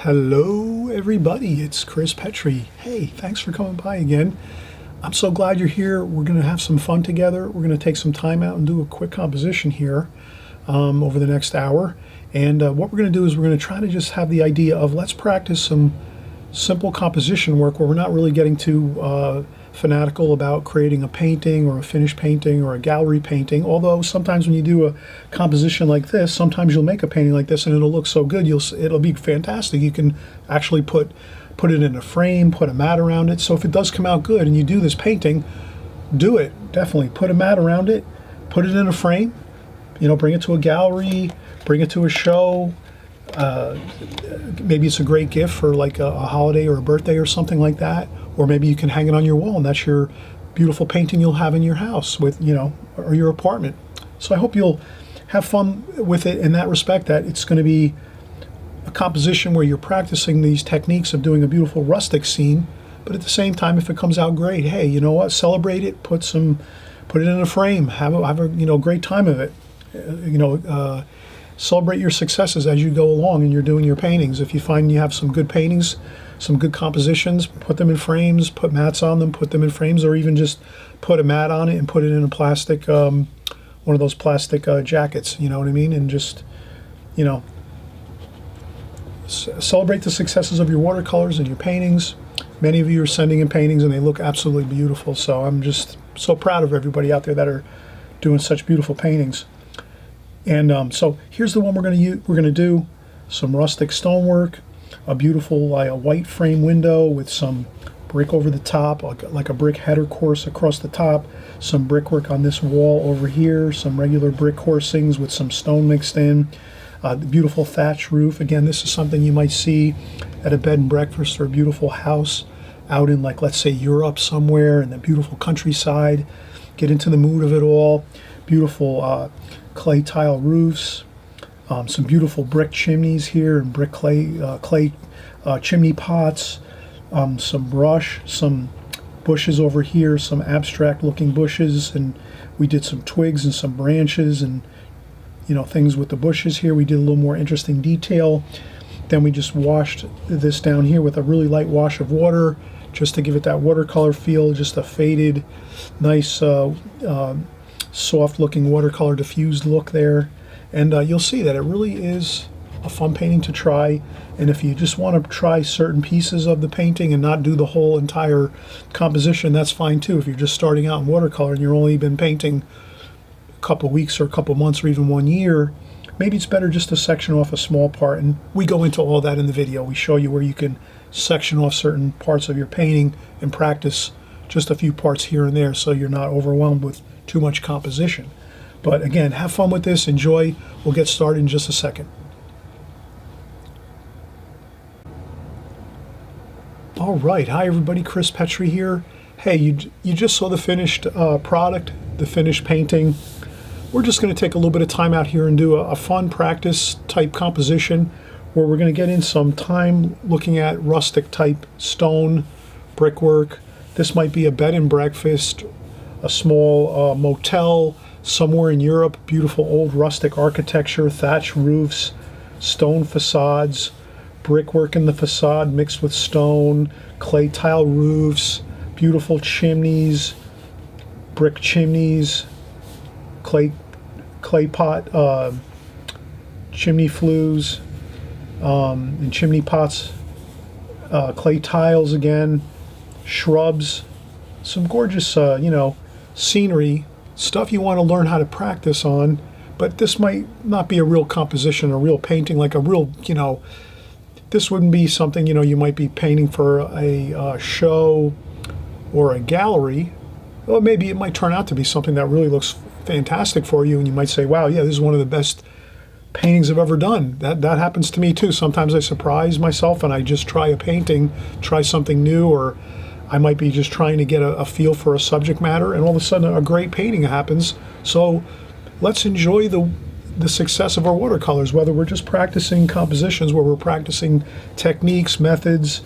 Hello everybody, it's Chris Petri. Hey, thanks for coming by again. I'm so glad you're here. We're going to have some fun together. We're going to take some time out and do a quick composition here over the next hour. And what we're going to do is we're going to try to just have the idea of let's practice some simple composition work where we're not really getting too fanatical about creating a painting or a finished painting or a gallery painting. Although sometimes when you do a composition like this, sometimes you'll make a painting like this and it'll look so good, it'll be fantastic. You can actually put it in a frame, put a mat around it. So if it does come out good and you do this painting, do it. Definitely put a mat around it, put it in a frame, bring it to a gallery, bring it to a show. Maybe it's a great gift for like a holiday or a birthday or something like that, or maybe you can hang it on your wall and that's your beautiful painting you'll have in your house with or your apartment. So I hope you'll have fun with it in that respect, that it's going to be a composition where you're practicing these techniques of doing a beautiful rustic scene, but at the same time, if it comes out great, hey, you know what, celebrate it, put it in a frame, have a great time of it. Celebrate your successes as you go along and you're doing your paintings. If you find you have some good paintings, some good compositions, put them in frames, put mats on them, put them in frames, or even just put a mat on it and put it in a plastic, one of those plastic jackets, you know what I mean? And just, celebrate the successes of your watercolors and your paintings. Many of you are sending in paintings and they look absolutely beautiful. So I'm just so proud of everybody out there that are doing such beautiful paintings. And so here's the one we're going to do some rustic stonework, a beautiful white frame window with some brick over the top, like a brick header course across the top, some brickwork on this wall over here, some regular brick coursings with some stone mixed in, the beautiful thatch roof. Again, this is something you might see at a bed and breakfast or a beautiful house out in, like, let's say Europe somewhere in the beautiful countryside. Get into the mood of it all. Beautiful clay tile roofs, some beautiful brick chimneys here and brick clay chimney pots, some brush, some bushes over here, some abstract looking bushes, and we did some twigs and some branches and things with the bushes here. We did a little more interesting detail. Then we just washed this down here with a really light wash of water just to give it that watercolor feel, just a faded, nice soft looking watercolor diffused look there. And you'll see that it really is a fun painting to try. And if you just want to try certain pieces of the painting and not do the whole entire composition, that's fine too. If you're just starting out in watercolor and you've only been painting a couple weeks or a couple months or even 1 year, maybe it's better just to section off a small part. And we go into all that in the video. We show you where you can section off certain parts of your painting and practice just a few parts here and there so you're not overwhelmed with too much composition. But again, have fun with this, enjoy. We'll get started in just a second. All right, hi everybody, Chris Petri here. Hey, you just saw the finished product, the finished painting. We're just going to take a little bit of time out here and do a fun practice type composition where we're going to get in some time looking at rustic type stone brickwork. This might be a bed and breakfast, a small motel somewhere in Europe, beautiful old rustic architecture, thatch roofs, stone facades, brickwork in the facade mixed with stone, clay tile roofs, beautiful chimneys, brick chimneys, clay pot chimney flues, and chimney pots, clay tiles again, shrubs, some gorgeous scenery, stuff you want to learn how to practice on. But this might not be a real composition, a real painting, like a real, this wouldn't be something, you might be painting for a show or a gallery. Or maybe it might turn out to be something that really looks fantastic for you and you might say, wow, yeah, this is one of the best paintings I've ever done. That happens to me too. Sometimes I surprise myself and I just try a painting, try something new, or I might be just trying to get a feel for a subject matter, and all of a sudden a great painting happens. So let's enjoy the success of our watercolors, whether we're just practicing compositions, where we're practicing techniques, methods,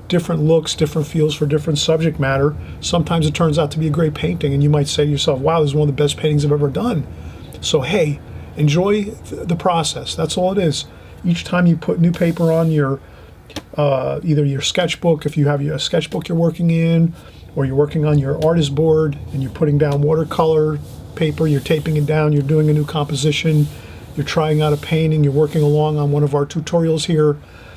different looks, different feels for different subject matter. Sometimes it turns out to be a great painting, and you might say to yourself, wow, this is one of the best paintings I've ever done. So hey, enjoy the process. That's all it is. Each time you put new paper on your either your sketchbook, if you have a sketchbook you're working in, or you're working on your artist board and you're putting down watercolor paper, you're taping it down, you're doing a new composition, you're trying out a painting, you're working along on one of our tutorials here,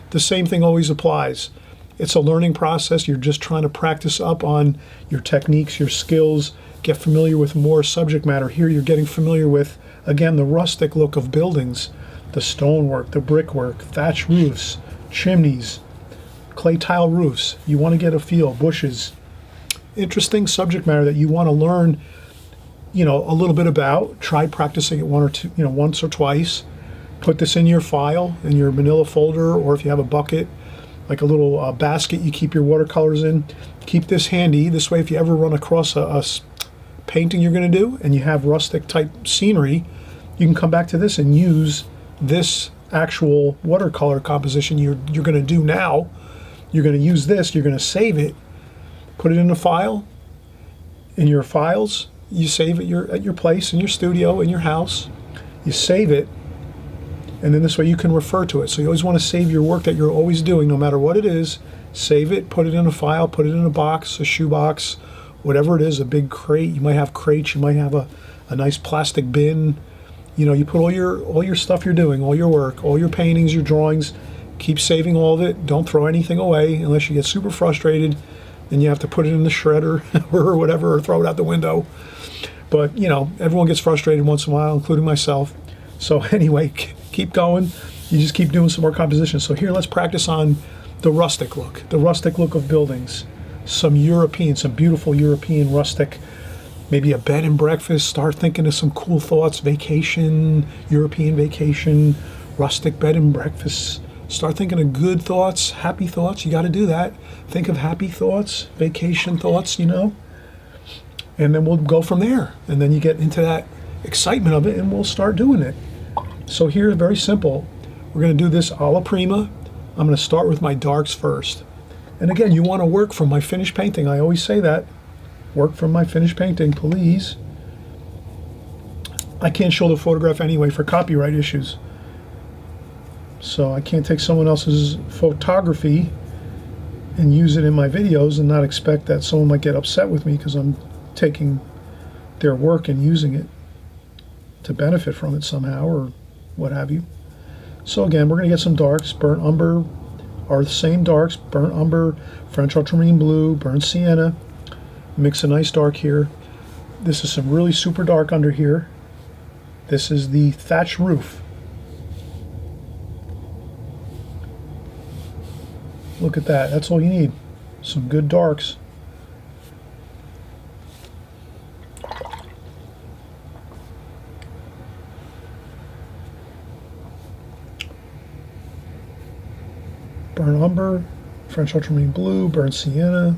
the same thing always applies. It's a learning process. You're just trying to practice up on your techniques, your skills, get familiar with more subject matter. Here you're getting familiar with, again, the rustic look of buildings, the stonework, the brickwork, thatch roofs, chimneys, clay tile roofs. You want to get a feel, bushes. Interesting subject matter that you want to learn, you know, a little bit about. Try practicing it once or twice. Put this in your file, in your manila folder, or if you have a bucket, like a little basket you keep your watercolors in. Keep this handy. This way, if you ever run across a painting you're going to do and you have rustic type scenery, you can come back to this and use this actual watercolor composition you're going to do now. You're going to use this, you're going to save it, put it in a file. In your files, you save it at your place, in your studio, in your house. You save it, and then this way you can refer to it. So you always want to save your work that you're always doing, no matter what it is. Save it, put it in a file, put it in a box, a shoebox, whatever it is, a big crate. You might have crates, you might have a nice plastic bin. You know, you put all your stuff you're doing, all your work, all your paintings, your drawings. Keep saving all of it. Don't throw anything away unless you get super frustrated. Then you have to put it in the shredder or whatever, or throw it out the window. But, you know, everyone gets frustrated once in a while, including myself. So anyway, keep going. You just keep doing some more compositions. So here, let's practice on the rustic look of buildings. Some beautiful European rustic, maybe a bed and breakfast. Start thinking of some cool thoughts. Vacation, European vacation, rustic bed and breakfast. Start thinking of good thoughts, happy thoughts. You got to do that. Think of happy thoughts, vacation thoughts, you know. And then we'll go from there. And then you get into that excitement of it and we'll start doing it. So here, very simple. We're going to do this alla prima. I'm going to start with my darks first. And again, you want to work from my finished painting. I always say that. Work from my finished painting, please. I can't show the photograph anyway for copyright issues. So I can't take someone else's photography and use it in my videos and not expect that someone might get upset with me because I'm taking their work and using it to benefit from it somehow or what have you. So again, we're going to get some darks. Burnt umber are the same darks. Burnt umber, French ultramarine blue, burnt sienna. Mix a nice dark here. This is some really super dark under here. This is the thatch roof. Look at that. That's all you need. Some good darks. Burnt umber, French ultramarine blue, burnt sienna.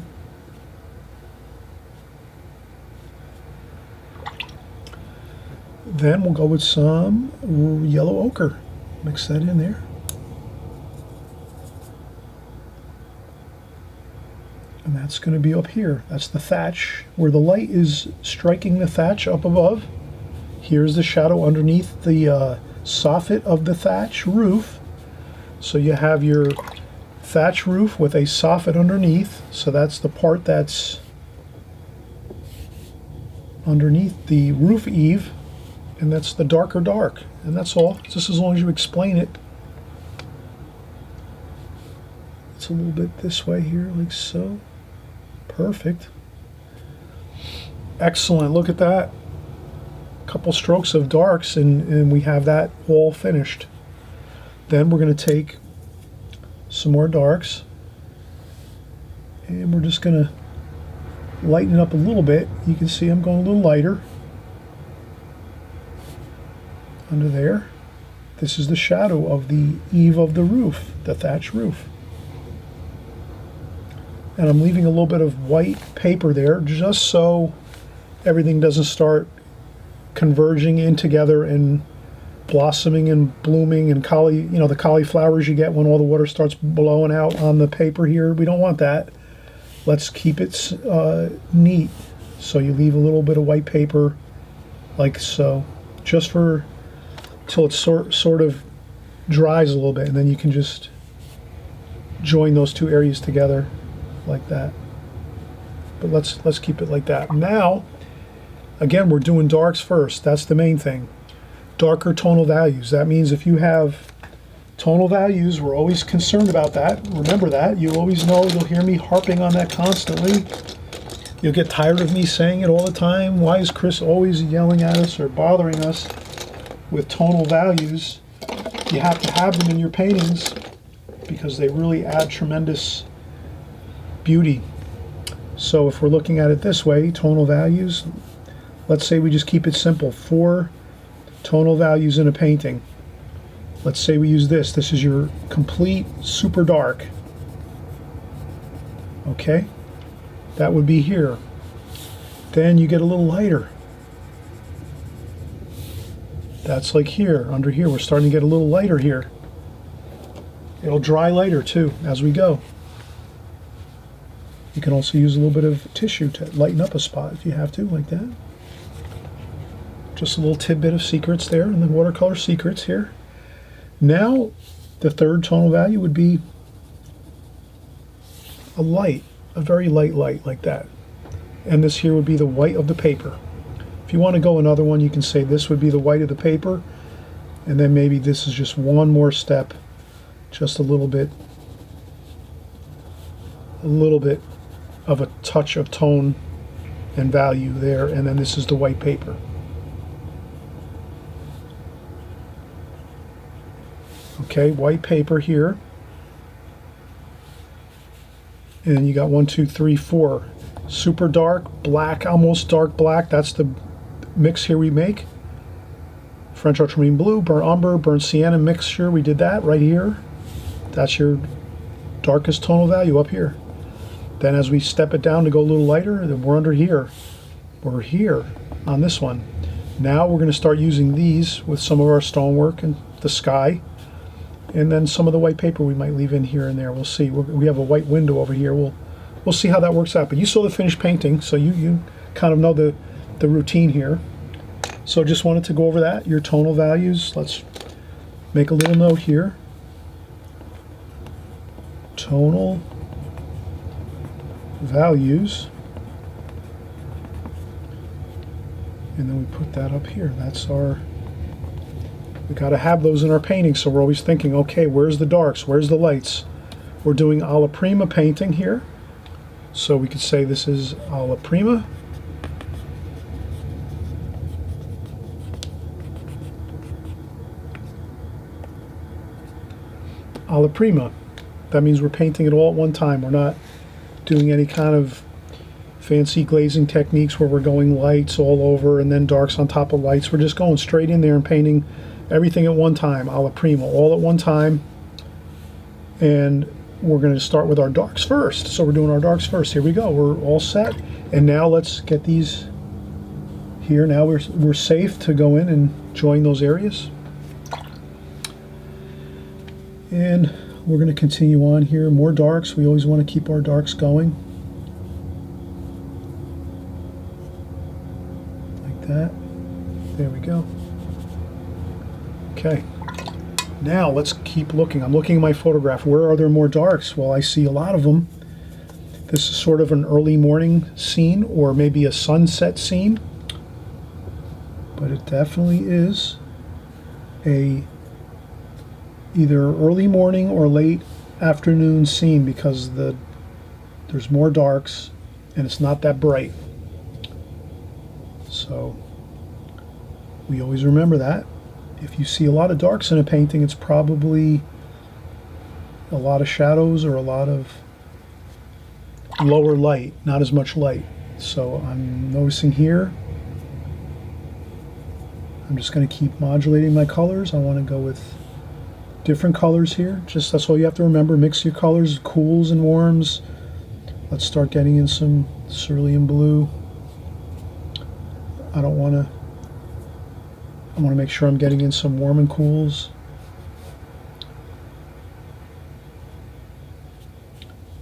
Then we'll go with some yellow ochre. Mix that in there. And that's going to be up here. That's the thatch. Where the light is striking the thatch up above, here's the shadow underneath the soffit of the thatch roof. So you have your thatch roof with a soffit underneath. So that's the part that's underneath the roof eave. And that's the darker dark. And that's all. Just as long as you explain it. It's a little bit this way here, like so. Perfect. Excellent. Look at that. A couple strokes of darks and we have that all finished. Then we're going to take some more darks and we're just going to lighten it up a little bit. You can see I'm going a little lighter under there. This is the shadow of the eave of the roof, the thatch roof. And I'm leaving a little bit of white paper there just so everything doesn't start converging in together and blossoming and blooming and the cauliflowers you get when all the water starts blowing out on the paper here. We don't want that. Let's keep it neat. So you leave a little bit of white paper like so, just for till it sort of dries a little bit, and then you can just join those two areas together like that. But let's keep it like that. Now, again, we're doing darks first. That's the main thing. Darker tonal values. That means if you have tonal values, we're always concerned about that. Remember that. You always know, you'll hear me harping on that constantly. You'll get tired of me saying it all the time. Why is Chris always yelling at us or bothering us with tonal values? You have to have them in your paintings because they really add tremendous beauty. So if we're looking at it this way, tonal values, let's say we just keep it simple. 4 tonal values in a painting. Let's say we use this. This is your complete super dark. Okay? That would be here. Then you get a little lighter. That's like here, under here. We're starting to get a little lighter here. It'll dry lighter too as we go. You can also use a little bit of tissue to lighten up a spot if you have to, like that. Just a little tidbit of secrets there in the watercolor secrets here. Now, the third tonal value would be a light, a very light light like that. And this here would be the white of the paper. If you want to go another one, you can say this would be the white of the paper, and then maybe this is just one more step, just a little bit of a touch of tone and value there, and then this is the white paper. Okay, white paper here. And you got 1, 2, 3, 4. Super dark, black, almost dark black. That's the mix here we make. French ultramarine blue, burnt umber, burnt sienna mixture. We did that right here. That's your darkest tonal value up here. Then as we step it down to go a little lighter, then we're under here. We're here on this one. Now we're going to start using these with some of our stonework and the sky. And then some of the white paper we might leave in here and there. We'll see. We have a white window over here. We'll see how that works out. But you saw the finished painting, so you kind of know the routine here. So just wanted to go over that. Your tonal values. Let's make a little note here. Tonal values. And then we put that up here. That's our... We got to have those in our painting, so we're always thinking, okay, where's the darks? Where's the lights? We're doing alla prima painting here. So we could say this is alla prima. Alla prima. That means we're painting it all at one time. We're not doing any kind of fancy glazing techniques where we're going lights all over and then darks on top of lights. We're just going straight in there and painting everything at one time, alla prima, all at one time. And we're going to start with our darks first. So we're doing our darks first. Here we go. We're all set. And now let's get these here. Now we're safe to go in and join those areas. And we're going to continue on here. More darks. We always want to keep our darks going. Like that. There we go. Okay, now let's keep looking. I'm looking at my photograph. Where are there more darks? Well, I see a lot of them. This is sort of an early morning scene or maybe a sunset scene. But it definitely is a either early morning or late afternoon scene because there's more darks and it's not that bright. So we always remember that. If you see a lot of darks in a painting, it's probably a lot of shadows or a lot of lower light, not as much light. So I'm noticing here, I'm just going to keep modulating my colors. I want to go with different colors here. Just that's all you have to remember. Mix your colors, cools and warms. Let's start getting in some cerulean blue. I want to make sure I'm getting in some warm and cools.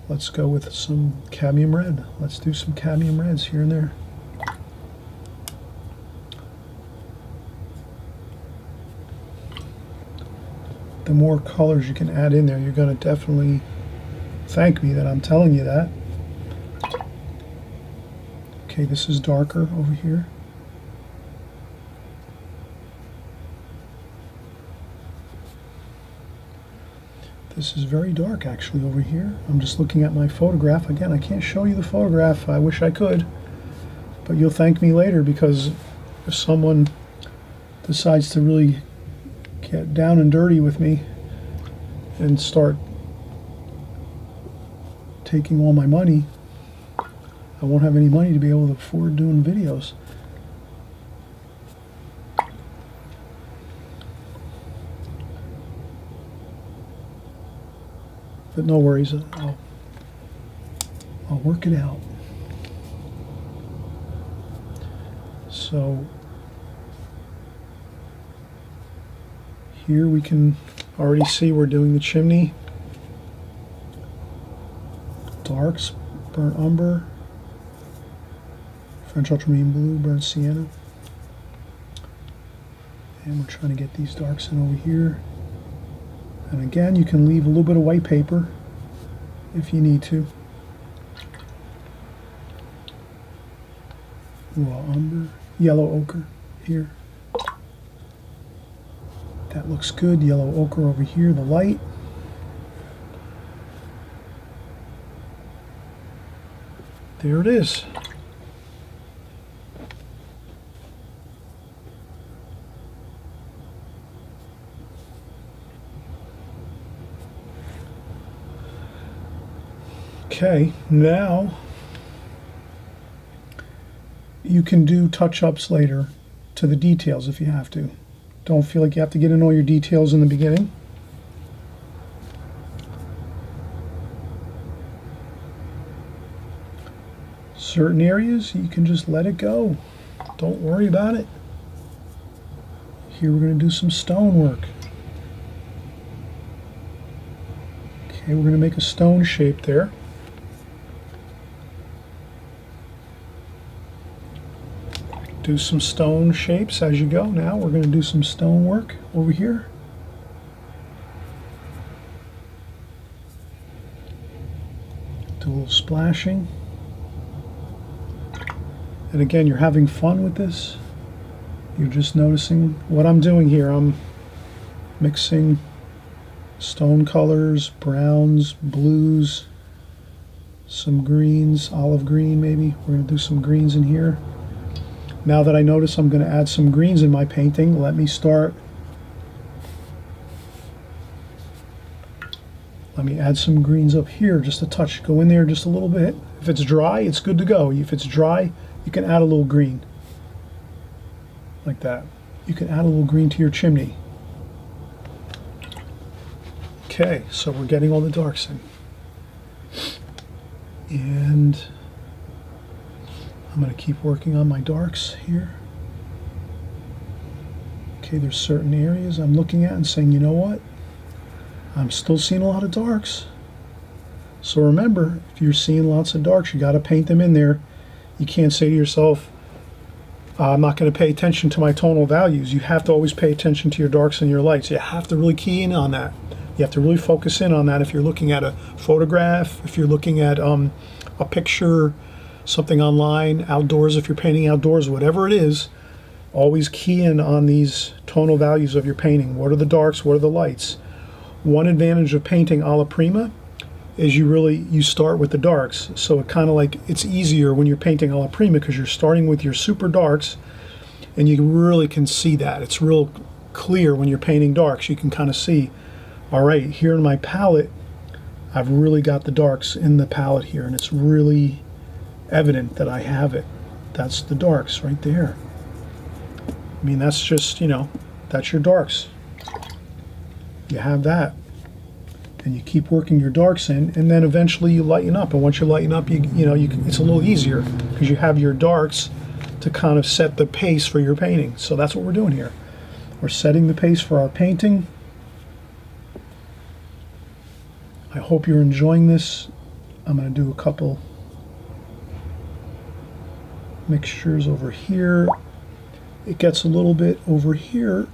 Let's go with some cadmium red. Let's do some cadmium reds here and there. The more colors you can add in there, you're going to definitely thank me that I'm telling you that. Okay, this is darker over here. This is very dark actually over here. I'm just looking at my photograph. Again, I can't show you the photograph. I wish I could. But you'll thank me later, because if someone decides to really get down and dirty with me and start taking all my money, I won't have any money to be able to afford doing videos. But no worries, I'll work it out. So here we can already see we're doing the chimney. Darks, burnt umber, French ultramarine blue, burnt sienna. And we're trying to get these darks in over here. And again, you can leave a little bit of white paper if you need to. Raw umber, yellow ochre here. That looks good. Yellow ochre over here, the light. There it is. Okay, now you can do touch-ups later to the details if you have to. Don't feel like you have to get in all your details in the beginning. Certain areas, you can just let it go. Don't worry about it. Here we're going to do some stonework. Okay, we're going to make a stone shape there. Do some stone shapes as you go. Now we're going to do some stone work over here. Do a little splashing. And again, you're having fun with this. You're just noticing what I'm doing here. I'm mixing stone colors, browns, blues, some greens, olive green maybe. We're going to do some greens in here. Now that I notice I'm going to add some greens in my painting, let me add some greens up here, just a touch. Go in there just a little bit. If it's dry, it's good to go. If it's dry, you can add a little green. Like that. You can add a little green to your chimney. Okay, so we're getting all the darks in. And I'm going to keep working on my darks here. Okay, there's certain areas I'm looking at and saying, you know what? I'm still seeing a lot of darks. So remember, if you're seeing lots of darks, you got to paint them in there. You can't say to yourself, I'm not going to pay attention to my tonal values. You have to always pay attention to your darks and your lights. You have to really key in on that. You have to really focus in on that if you're looking at a photograph, if you're looking at a picture, something online, outdoors, if you're painting outdoors, whatever it is, always key in on these tonal values of your painting. What are the darks? What are the lights? One advantage of painting alla prima is you start with the darks. So it kind of like, it's easier when you're painting alla prima because you're starting with your super darks and you really can see that. It's real clear when you're painting darks. You can kind of see, all right, here in my palette, I've really got the darks in the palette here and it's really evident that I have it. That's the darks right there. I mean, that's just, that's your darks. You have that. And you keep working your darks in, and then eventually you lighten up. And once you lighten up, it's a little easier because you have your darks to kind of set the pace for your painting. So that's what we're doing here. We're setting the pace for our painting. I hope you're enjoying this. I'm going to do a couple mixtures over here. It gets a little bit over here.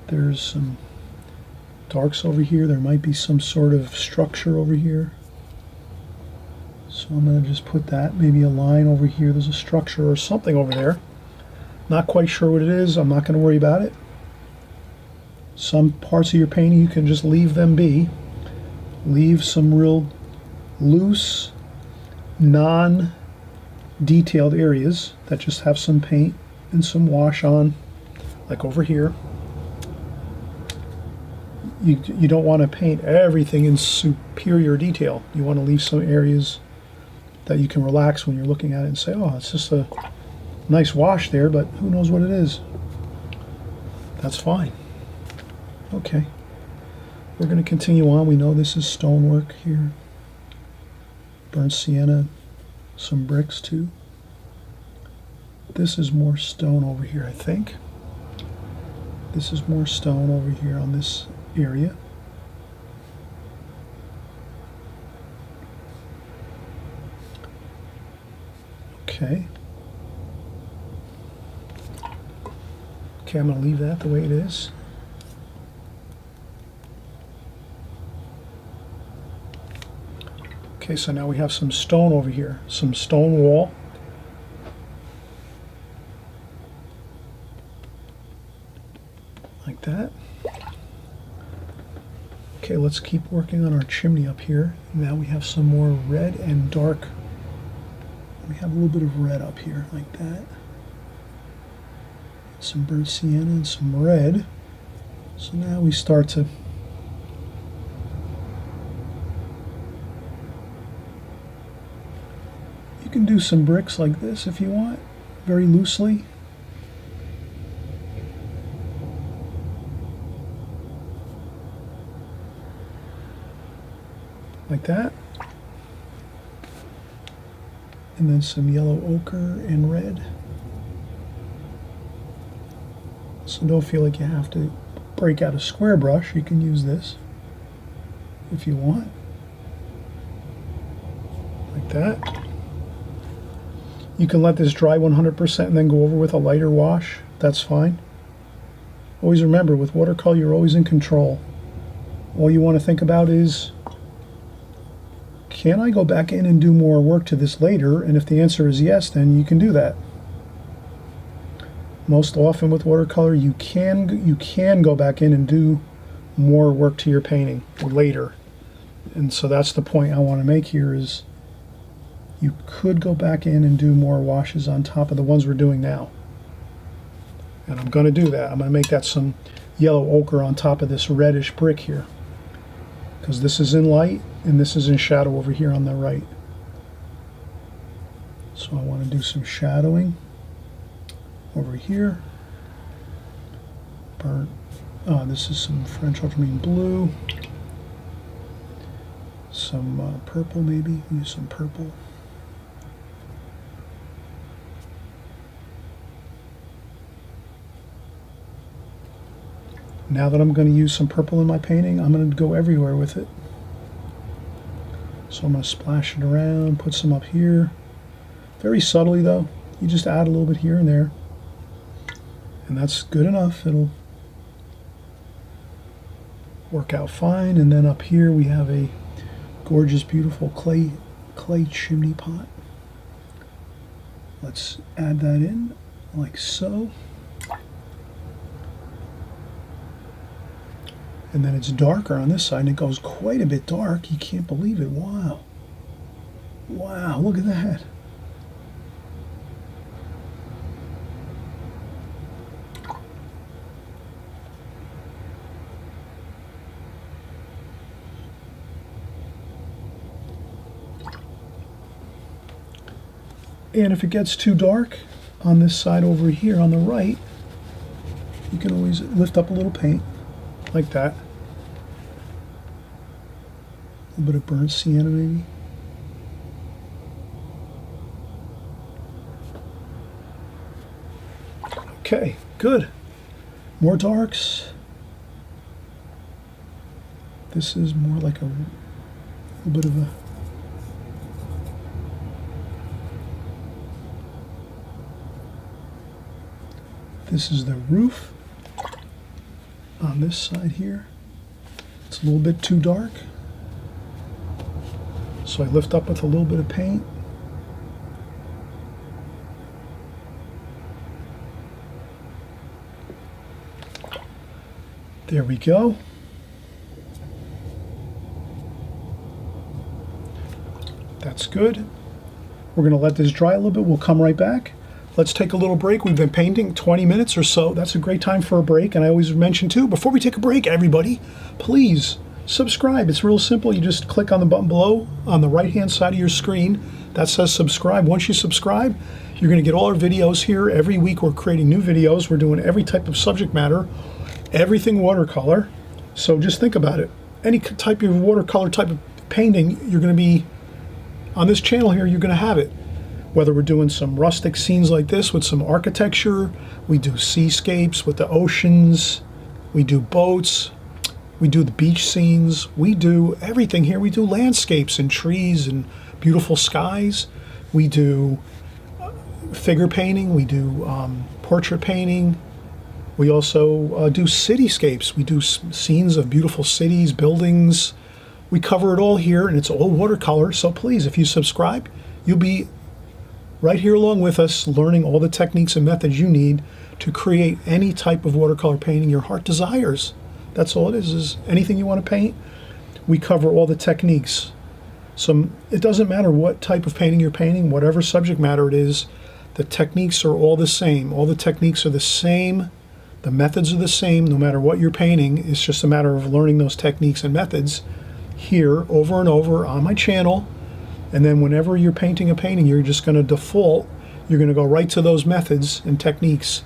There's some darks over here. There might be some sort of structure over here. So I'm going to just put that, maybe a line over here. There's a structure or something over there. Not quite sure what it is. I'm not going to worry about it. Some parts of your painting you can just leave them be. Leave some real loose, non-detailed areas that just have some paint and some wash on, like over here. You don't want to paint everything in superior detail. You want to leave some areas that you can relax when you're looking at it and say, oh, it's just a nice wash there, but who knows what it is. That's fine. Okay. We're going to continue on. We know this is stonework here. Burnt sienna, some bricks too. This is more stone over here, I think. This is more stone over here on this area. Okay. Okay, I'm going to leave that the way it is. Okay, so now we have some stone over here, some stone wall. Like that. Okay, let's keep working on our chimney up here. Now we have some more red and dark. We have a little bit of red up here, like that. Some burnt sienna and some red. So now we start to you can do some bricks like this if you want, very loosely. Like that. And then some yellow ochre and red. So don't feel like you have to break out a square brush. You can use this if you want. Like that. You can let this dry 100% and then go over with a lighter wash. That's fine. Always remember, with watercolor, you're always in control. All you want to think about is, can I go back in and do more work to this later? And if the answer is yes, then you can do that. Most often with watercolor, you can go back in and do more work to your painting later. And so that's the point I want to make here is you could go back in and do more washes on top of the ones we're doing now. And I'm going to do that. I'm going to make that some yellow ochre on top of this reddish brick here. Because this is in light and this is in shadow over here on the right. So I want to do some shadowing over here. Burnt. This is some French ultramarine blue. Some purple maybe. Use some purple. Now that I'm going to use some purple in my painting, I'm going to go everywhere with it. So I'm going to splash it around, put some up here. Very subtly though. You just add a little bit here and there. And that's good enough. It'll work out fine. And then up here we have a gorgeous, beautiful clay chimney pot. Let's add that in like so. And then it's darker on this side, and it goes quite a bit dark. You can't believe it. Wow. Wow, look at that. And if it gets too dark on this side over here on the right, you can always lift up a little paint like that. A little bit of burnt sienna maybe. Okay, good. More darks. This is more like a little bit of a this is the roof on this side here. It's a little bit too dark. So I lift up with a little bit of paint. There we go. That's good. We're going to let this dry a little bit. We'll come right back. Let's take a little break. We've been painting 20 minutes or so. That's a great time for a break. And I always mention too, before we take a break, everybody, please subscribe. It's real simple. You just click on the button below on the right-hand side of your screen that says subscribe. Once you subscribe, you're going to get all our videos here. Every week we're creating new videos. We're doing every type of subject matter, everything watercolor. So just think about it. Any type of watercolor type of painting, you're going to be on this channel here, you're going to have it. Whether we're doing some rustic scenes like this with some architecture, we do seascapes with the oceans, we do boats, we do the beach scenes, we do everything here. We do landscapes and trees and beautiful skies. We do figure painting, we do portrait painting. We also do cityscapes. We do scenes of beautiful cities, buildings. We cover it all here, and it's all watercolor. So please, if you subscribe, you'll be right here along with us, learning all the techniques and methods you need to create any type of watercolor painting your heart desires. That's all it is anything you want to paint. We cover all the techniques. So it doesn't matter what type of painting you're painting, whatever subject matter it is, the techniques are all the same. All the techniques are the same. The methods are the same no matter what you're painting. It's just a matter of learning those techniques and methods here over and over on my channel. And then whenever you're painting a painting, you're just going to default, you're going to go right to those methods and techniques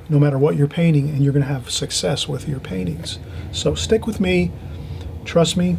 no matter what you're painting, and you're going to have success with your paintings. So stick with me, trust me,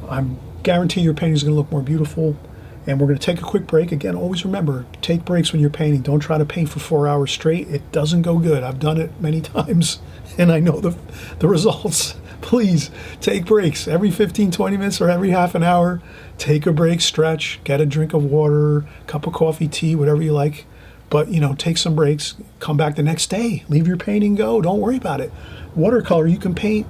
I guarantee your painting is going to look more beautiful. And we're going to take a quick break. Again, always remember, take breaks when you're painting. Don't try to paint for 4 hours straight. It doesn't go good. I've done it many times, and I know the results. Please take breaks every 15, 20 minutes or every half an hour. Take a break, stretch, get a drink of water, cup of coffee, tea, whatever you like. But, you know, take some breaks. Come back the next day. Leave your painting, go. Don't worry about it. Watercolor, you can paint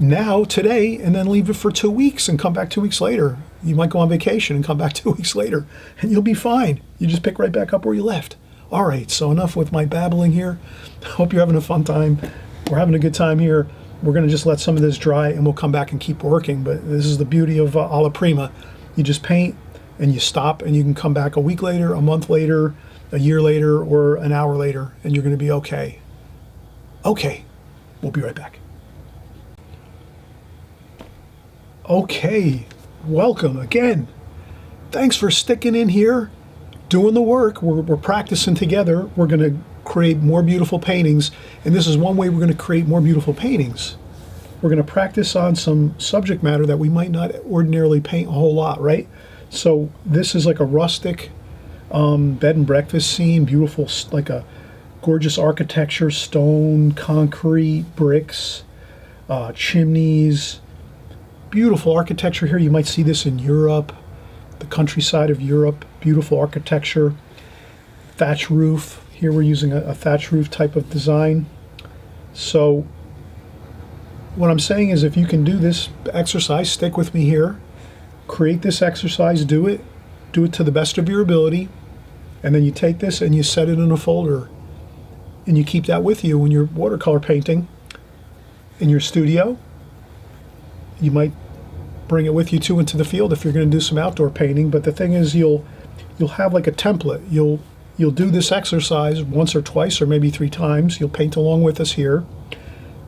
now, today, and then leave it for 2 weeks and come back 2 weeks later. You might go on vacation and come back 2 weeks later, and you'll be fine. You just pick right back up where you left. All right, so enough with my babbling here. I hope you're having a fun time. We're having a good time here. We're going to just let some of this dry, and we'll come back and keep working. But this is the beauty of alla prima. You just paint, and you stop, and you can come back a week later, a month later, a year later, or an hour later, and you're going to be okay. Okay, we'll be right back. Okay, welcome again. Thanks for sticking in here, doing the work. We're practicing together. We're going to create more beautiful paintings, and this is one way we're going to create more beautiful paintings. We're going to practice on some subject matter that we might not ordinarily paint a whole lot, right? So this is like a rustic bed and breakfast scene, beautiful, like a gorgeous architecture, stone, concrete, bricks, chimneys. Beautiful architecture here. You might see this in Europe, the countryside of Europe. Beautiful architecture. Thatch roof. Here we're using a thatch roof type of design. So what I'm saying is, if you can do this exercise, stick with me here. Create this exercise, do it to the best of your ability, and then you take this and you set it in a folder, and you keep that with you when you're watercolor painting in your studio. You might bring it with you too into the field if you're going to do some outdoor painting. But the thing is, you'll have like a template. You'll do this exercise once or twice or maybe 3 times. You'll paint along with us here.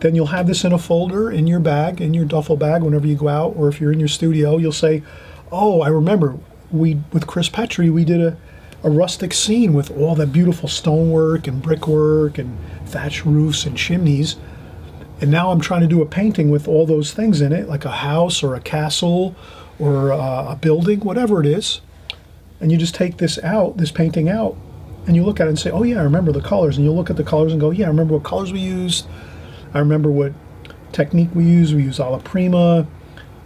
Then you'll have this in a folder in your bag, in your duffel bag, whenever you go out, or if you're in your studio, you'll say, oh, I remember with Chris Petri, we did a rustic scene with all that beautiful stonework and brickwork and thatch roofs and chimneys. And now I'm trying to do a painting with all those things in it, like a house or a castle or a building, whatever it is. And you just take this painting out, and you look at it and say, oh yeah, I remember the colors. And you'll look at the colors and go, yeah, I remember what colors we used. I remember what technique we use. We use alla prima.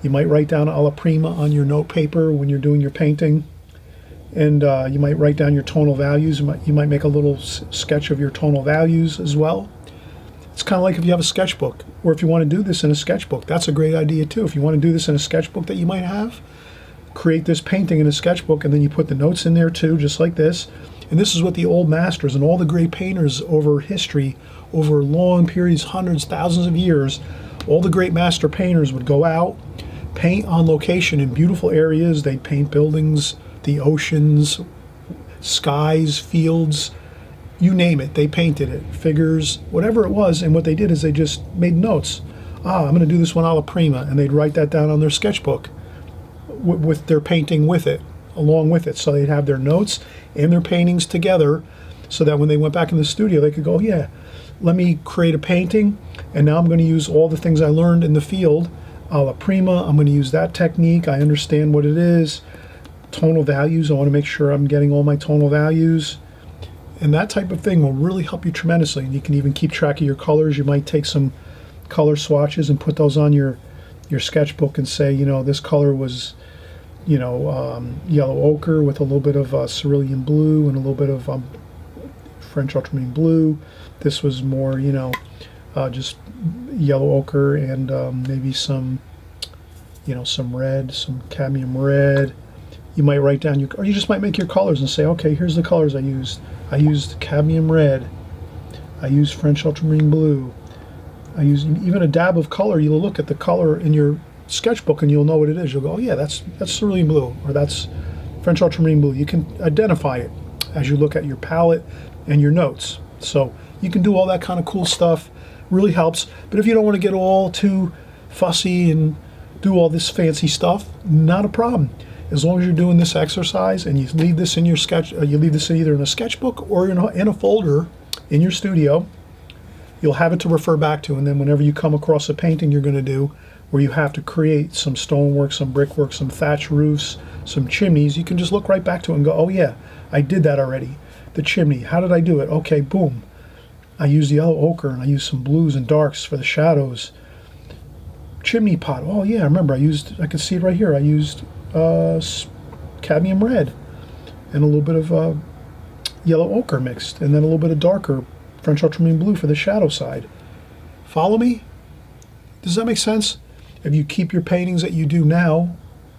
You might write down alla prima on your note paper when you're doing your painting. And you might write down your tonal values. You might make a little sketch of your tonal values as well. It's kind of like if you have a sketchbook, or if you want to do this in a sketchbook, that's a great idea too. If you want to do this in a sketchbook that you might have, create this painting in a sketchbook, and then you put the notes in there too, just like this. And this is what the old masters and all the great painters over history, over long periods, hundreds, thousands of years, all the great master painters would go out, paint on location in beautiful areas. They'd paint buildings, the oceans, skies, fields, you name it. They painted it, figures, whatever it was. And what they did is they just made notes. I'm going to do this one alla prima, and they'd write that down on their sketchbook with their painting with it, along with it. So they'd have their notes and their paintings together, so that when they went back in the studio, they could go, yeah, let me create a painting, and now I'm going to use all the things I learned in the field, alla prima. I'm going to use that technique. I understand what it is. Tonal values, I want to make sure I'm getting all my tonal values. And that type of thing will really help you tremendously. And you can even keep track of your colors. You might take some color swatches and put those on your sketchbook and say, you know, this color was, you know, yellow ochre with a little bit of cerulean blue and a little bit of French ultramarine blue. This was more, you know, just yellow ochre and maybe some, you know, some red, some cadmium red. You might write down or you just might make your colors and say, okay, here's the colors I used. I used cadmium red. I used French ultramarine blue. I used even a dab of color. You'll look at the color in your sketchbook and you'll know what it is. You'll go, oh yeah, that's cerulean blue, or that's French ultramarine blue. You can identify it as you look at your palette and your notes. So you can do all that kind of cool stuff. Really helps. But if you don't want to get all too fussy and do all this fancy stuff, not a problem. As long as you're doing this exercise and you leave this in your sketch, you leave this either in a sketchbook or in a folder in your studio, you'll have it to refer back to. And then whenever you come across a painting you're going to do where you have to create some stonework, some brickwork, some thatch roofs, some chimneys, you can just look right back to it and go, oh yeah, I did that already. The chimney, how did I do it? Okay, boom. I used yellow ochre and I used some blues and darks for the shadows. Chimney pot, oh yeah, I remember I could see it right here. I used cadmium red and a little bit of yellow ochre mixed, and then a little bit of darker French ultramarine blue for the shadow side. Follow me? Does that make sense? If you keep your paintings that you do now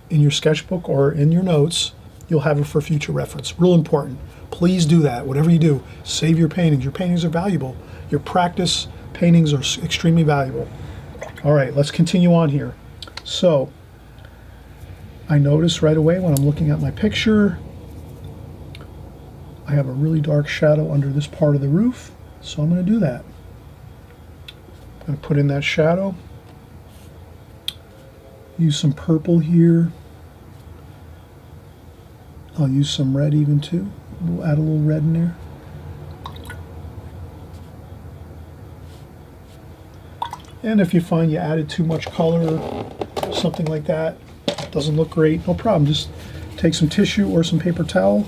in your sketchbook or in your notes, you'll have it for future reference. Real important. Please do that. Whatever you do, save your paintings. Your paintings are valuable. Your practice paintings are extremely valuable. All right, let's continue on here. So I notice right away when I'm looking at my picture, I have a really dark shadow under this part of the roof, so I'm going to do that. I'm going to put in that shadow, use some purple here. I'll use some red even too. We'll add a little red in there. And if you find you added too much color, something like that, doesn't look great, no problem. Just take some tissue or some paper towel.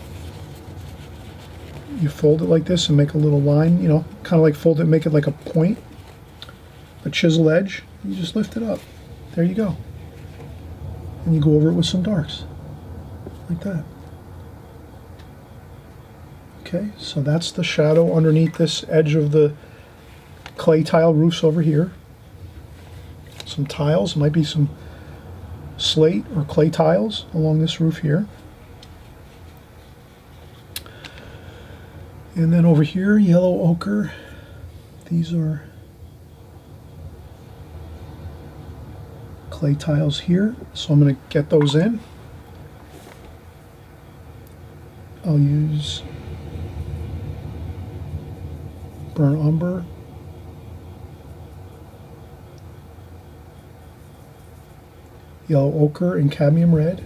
You fold it like this and make a little line, you know, kind of like fold it, make it like a point, a chisel edge. You just lift it up. There you go. And you go over it with some darks, like that. Okay, so that's the shadow underneath this edge of the clay tile roofs over here. Some tiles, might be some slate or clay tiles along this roof here. And then over here, yellow ochre. These are clay tiles here, so I'm going to get those in. I'll use burnt umber, yellow ochre, and cadmium red,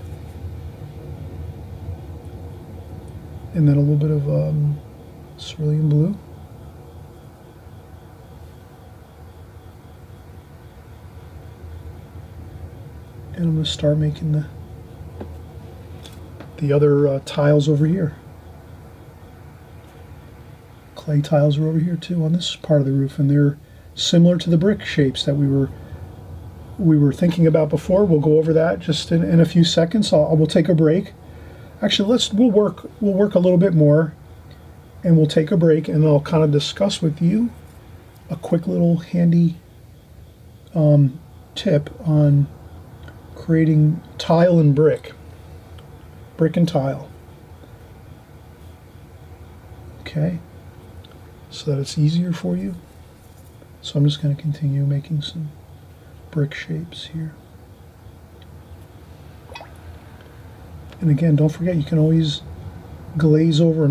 and then a little bit of cerulean blue. And I'm going to start making the other tiles over here. Clay tiles are over here too on this part of the roof, and they're similar to the brick shapes that we were thinking about before. We'll go over that just in a few seconds. We'll take a break. Actually, we'll work a little bit more, and we'll take a break, and I'll kind of discuss with you a quick little handy tip on creating tile and brick and tile. Okay, so that it's easier for you. So I'm just going to continue making some brick shapes here. And again, don't forget, you can always glaze over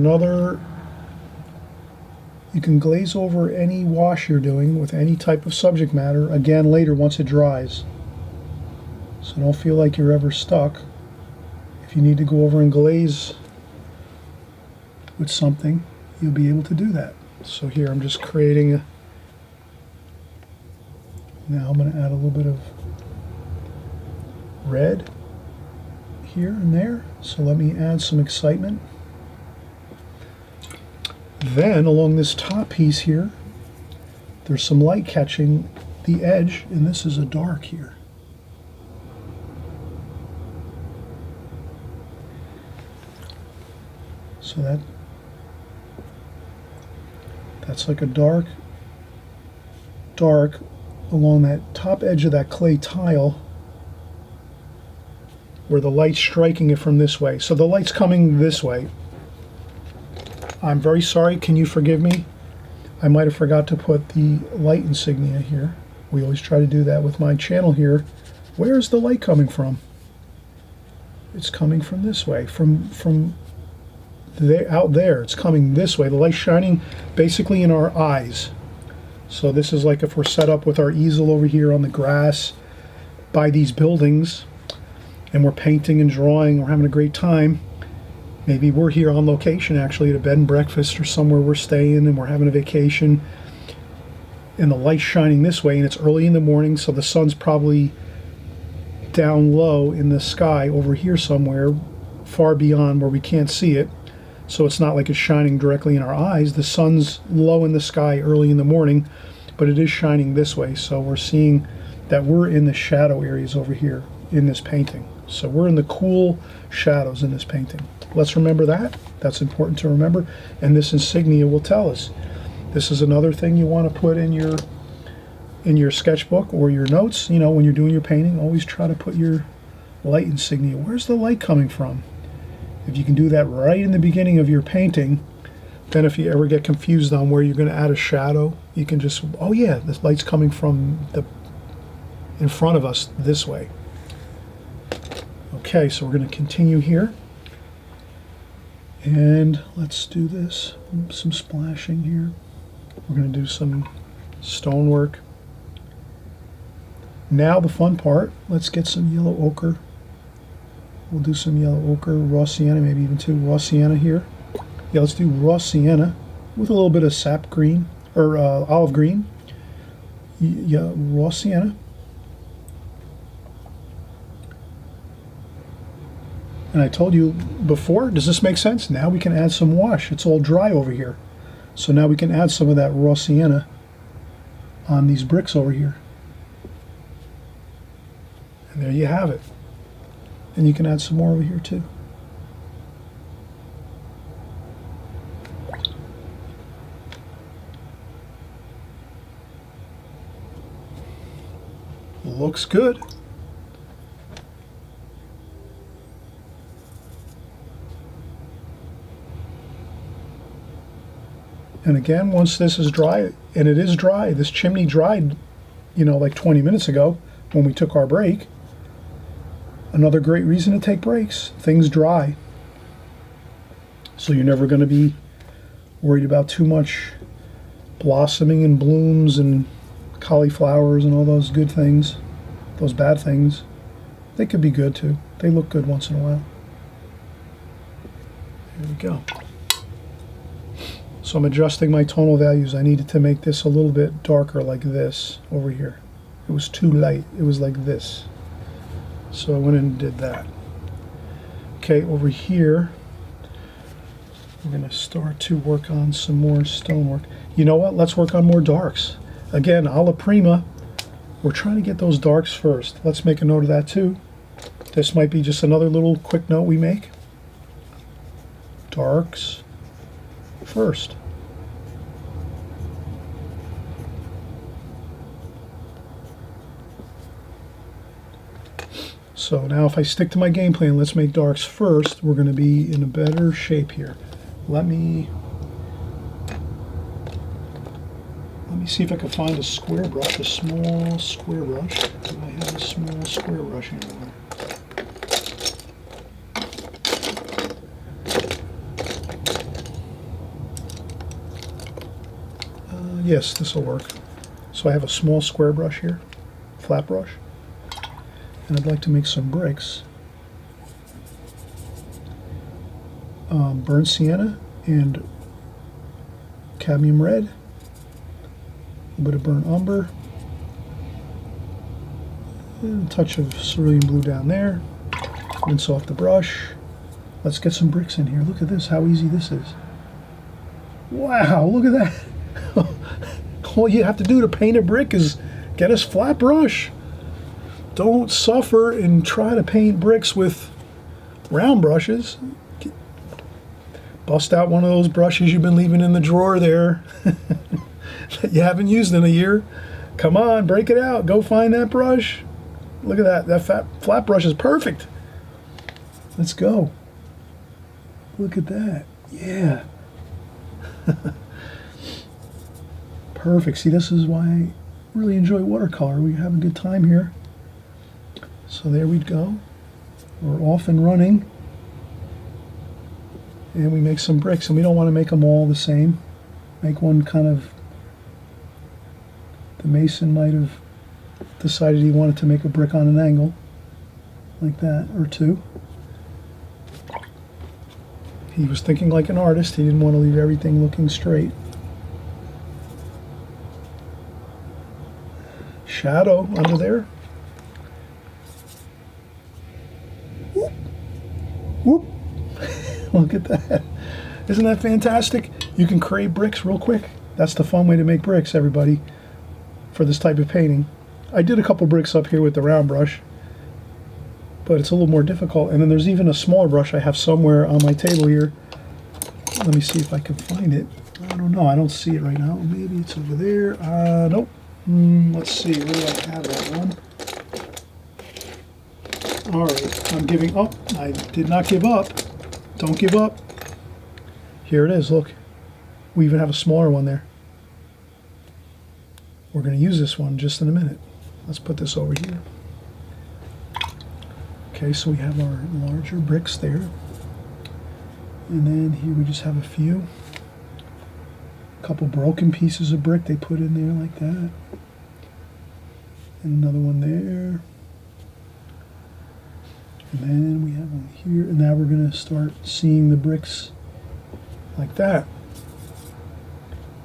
you can glaze over any wash you're doing with any type of subject matter, again, later once it dries. So don't feel like you're ever stuck. If you need to go over and glaze with something, you'll be able to do that. So here I'm just creating now I'm going to add a little bit of red here and there. So let me add some excitement. Then along this top piece here, there's some light catching the edge, and this is a dark here. So that's like a dark along that top edge of that clay tile where the light's striking it from this way. So the light's coming this way. I'm very sorry, can you forgive me? I might have forgot to put the light insignia here. We always try to do that with my channel here. Where is the light coming from? It's coming from this way, from there, out there. It's coming this way. The light's shining basically in our eyes. So this is like if we're set up with our easel over here on the grass by these buildings and we're painting and drawing, we're having a great time. Maybe we're here on location actually at a bed and breakfast or somewhere we're staying and we're having a vacation and the light's shining this way and it's early in the morning, so the sun's probably down low in the sky over here somewhere far beyond where we can't see it. So it's not like it's shining directly in our eyes. The sun's low in the sky early in the morning, but it is shining this way. So we're seeing that we're in the shadow areas over here in this painting. So we're in the cool shadows in this painting. Let's remember that. That's important to remember. And this insignia will tell us. This is another thing you want to put in your sketchbook or your notes. You know, when you're doing your painting, always try to put your light insignia. Where's the light coming from? If you can do that right in the beginning of your painting, then if you ever get confused on where you're going to add a shadow, you can just, oh yeah, this light's coming from in front of us this way. Okay, so we're going to continue here. And let's do this, some splashing here. We're going to do some stonework. Now the fun part, let's get some yellow ochre. We'll do some yellow ochre, raw sienna, maybe even two raw sienna here. Yeah, let's do raw sienna with a little bit of sap green, or olive green. Yeah, raw sienna. And I told you before, does this make sense? Now we can add some wash. It's all dry over here. So now we can add some of that raw sienna on these bricks over here. And there you have it. And you can add some more over here too. Looks good. And again, once this is dry, and it is dry, this chimney dried, you know, like 20 minutes ago when we took our break. Another great reason to take breaks. Things dry. So you're never going to be worried about too much blossoming and blooms and cauliflowers and all those good things. Those bad things. They could be good too. They look good once in a while. There we go. So I'm adjusting my tonal values. I needed to make this a little bit darker like this over here. It was too light. It was like this. So I went and did that. Okay, over here, we're going to start to work on some more stonework. You know what? Let's work on more darks. Again, alla prima, we're trying to get those darks first. Let's make a note of that too. This might be just another little quick note we make. Darks first. So now if I stick to my game plan, let's make darks first, we're going to be in a better shape here. Let me see if I can find a square brush, a small square brush. Do I have a small square brush anywhere? Yes, this will work. So I have a small square brush here, flat brush, and I'd like to make some bricks. Burnt sienna and cadmium red, a bit of burnt umber, and a touch of cerulean blue down there. Rinse off the brush. Let's get some bricks in here. Look at this, how easy this is. Wow, look at that. All you have to do to paint a brick is get a flat brush. Don't suffer and try to paint bricks with round brushes. Bust out one of those brushes you've been leaving in the drawer there that you haven't used in a year. Come on, break it out. Go find that brush. Look at that. That flat brush is perfect. Let's go. Look at that. Yeah. Perfect. See, this is why I really enjoy watercolor. We have a good time here. So there we go. We're off and running. And we make some bricks. And we don't want to make them all the same. Make one kind of... The mason might have decided he wanted to make a brick on an angle. Like that, or two. He was thinking like an artist. He didn't want to leave everything looking straight. Shadow under there. Whoop. Whoop. Look at that. Isn't that fantastic? You can create bricks real quick. That's the fun way to make bricks, everybody, for this type of painting. I did a couple bricks up here with the round brush, but it's a little more difficult. And then there's even a smaller brush I have somewhere on my table here. Let me see if I can find it. I don't know. I don't see it right now. Maybe it's over there. Nope. Let's see. Where do I have that one? All right. I'm giving up. I did not give up. Don't give up. Here it is. Look. We even have a smaller one there. We're going to use this one just in a minute. Let's put this over here. Okay, so we have our larger bricks there. And then here we just have a few. A couple broken pieces of brick they put in there like that. And another one there. And then we have one here. And now we're going to start seeing the bricks like that.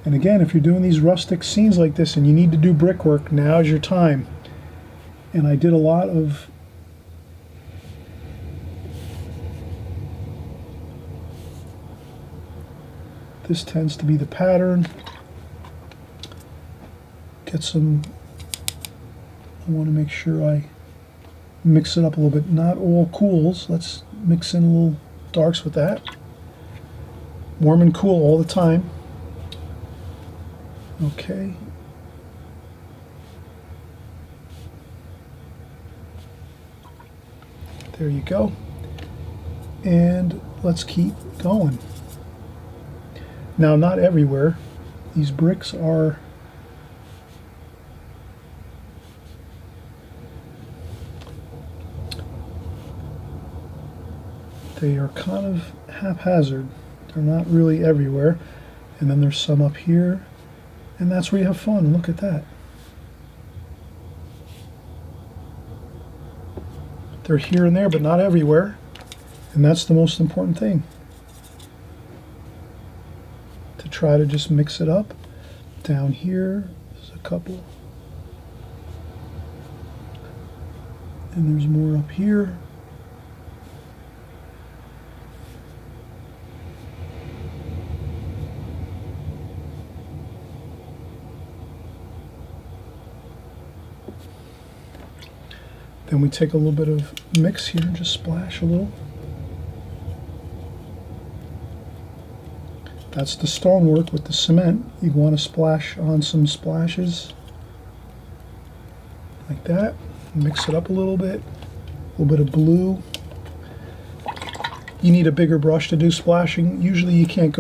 And again, if you're doing these rustic scenes like this and you need to do brickwork, now's your time. And I did a lot of this tends to be the pattern. Get some, I want to make sure I mix it up a little bit. Not all cools. Let's mix in a little darks with that. Warm and cool all the time. Okay. There you go. And let's keep going. Now, not everywhere. These bricks are kind of haphazard. They're not really everywhere. And then there's some up here. And that's where you have fun. Look at that. They're here and there, but not everywhere. And that's the most important thing. To try to just mix it up. Down here, there's a couple. And there's more up here. Then we take a little bit of mix here and just splash a little. That's the stonework with the cement. You want to splash on some splashes like that. Mix it up a little bit. A little bit of blue. You need a bigger brush to do splashing. Usually you can't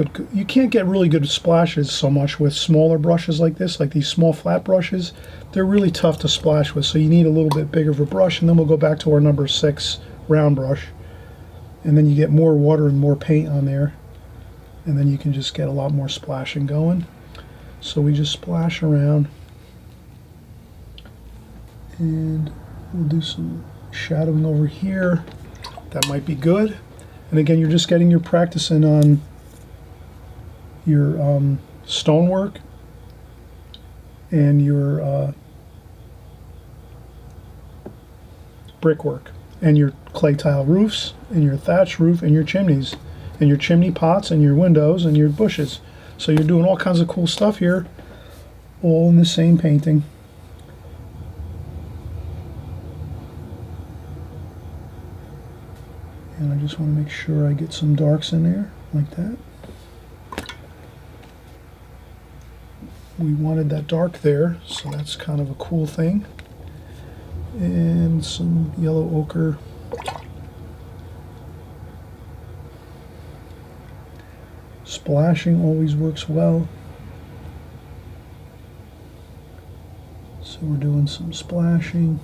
get really good splashes so much with smaller brushes like this, like these small flat brushes. They're really tough to splash with, so you need a little bit bigger of a brush, and then we'll go back to our number 6 round brush. And then you get more water and more paint on there, and then you can just get a lot more splashing going. So we just splash around, and we'll do some shadowing over here. That might be good. And again, you're just getting your practice in on your stonework and your brickwork and your clay tile roofs and your thatch roof and your chimneys and your chimney pots and your windows and your bushes. So you're doing all kinds of cool stuff here, all in the same painting. And I just want to make sure I get some darks in there, like that. We wanted that dark there, so that's kind of a cool thing. And some yellow ochre. Splashing always works well. So we're doing some splashing.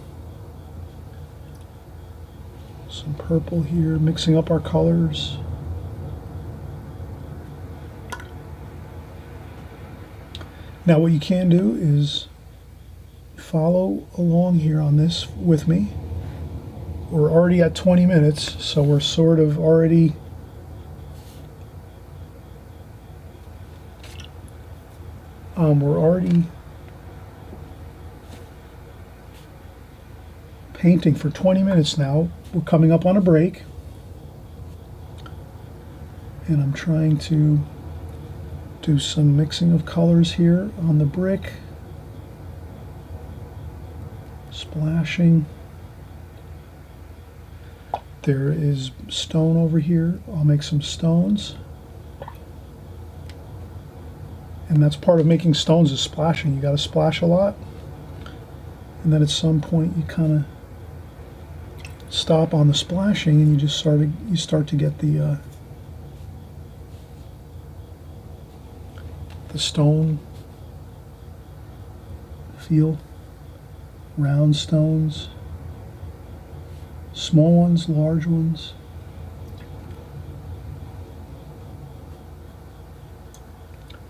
Some purple here, mixing up our colors. Now what you can do is follow along here on this with me. We're already at 20 minutes, so we're sort of already painting for 20 minutes now. We're coming up on a break, and I'm trying to do some mixing of colors here on the brick, splashing. There is stone over here. I'll make some stones, and that's part of making stones is splashing. You got to splash a lot, and then at some point you kind of stop on the splashing, and you start to get the stone feel. Round stones, small ones, large ones.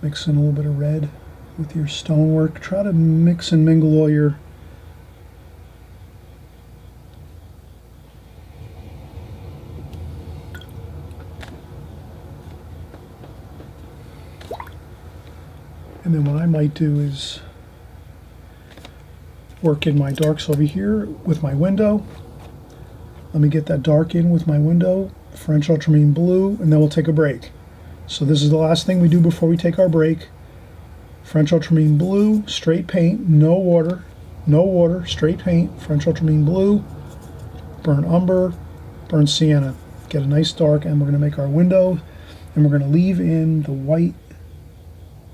Mix in a little bit of red with your stonework. Try to mix and mingle all your and then what I might do is work in my darks over here with my window. Let me get that dark in with my window, French ultramarine blue, and then we'll take a break. So this is the last thing we do before we take our break. French ultramarine blue, straight paint, no water, straight paint, French ultramarine blue, burnt umber, burnt sienna. Get a nice dark, and we're going to make our window, and we're going to leave in the white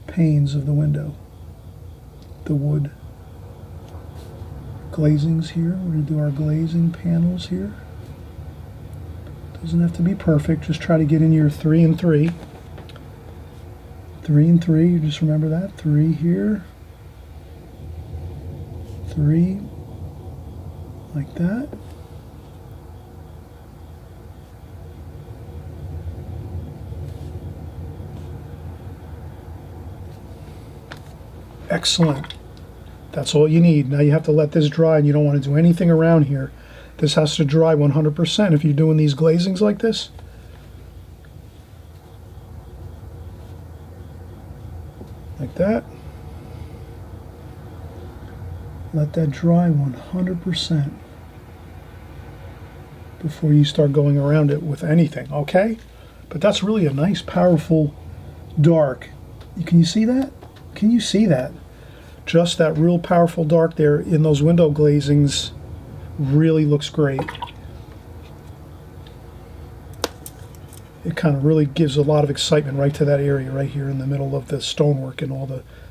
panes of the window, the wood glazings here. We're going to do our glazing panels here. Doesn't have to be perfect, just try to get in your 3 and 3. 3 and 3, you just remember that. 3 here, 3, like that. Excellent. That's all you need. Now you have to let this dry, and you don't want to do anything around here. This has to dry 100% if you're doing these glazings like this. Like that. Let that dry 100% before you start going around it with anything, okay? But that's really a nice, powerful dark. Can you see that? Can you see that? Just that real powerful dark there in those window glazings really looks great. It kind of really gives a lot of excitement right to that area right here in the middle of the stonework and all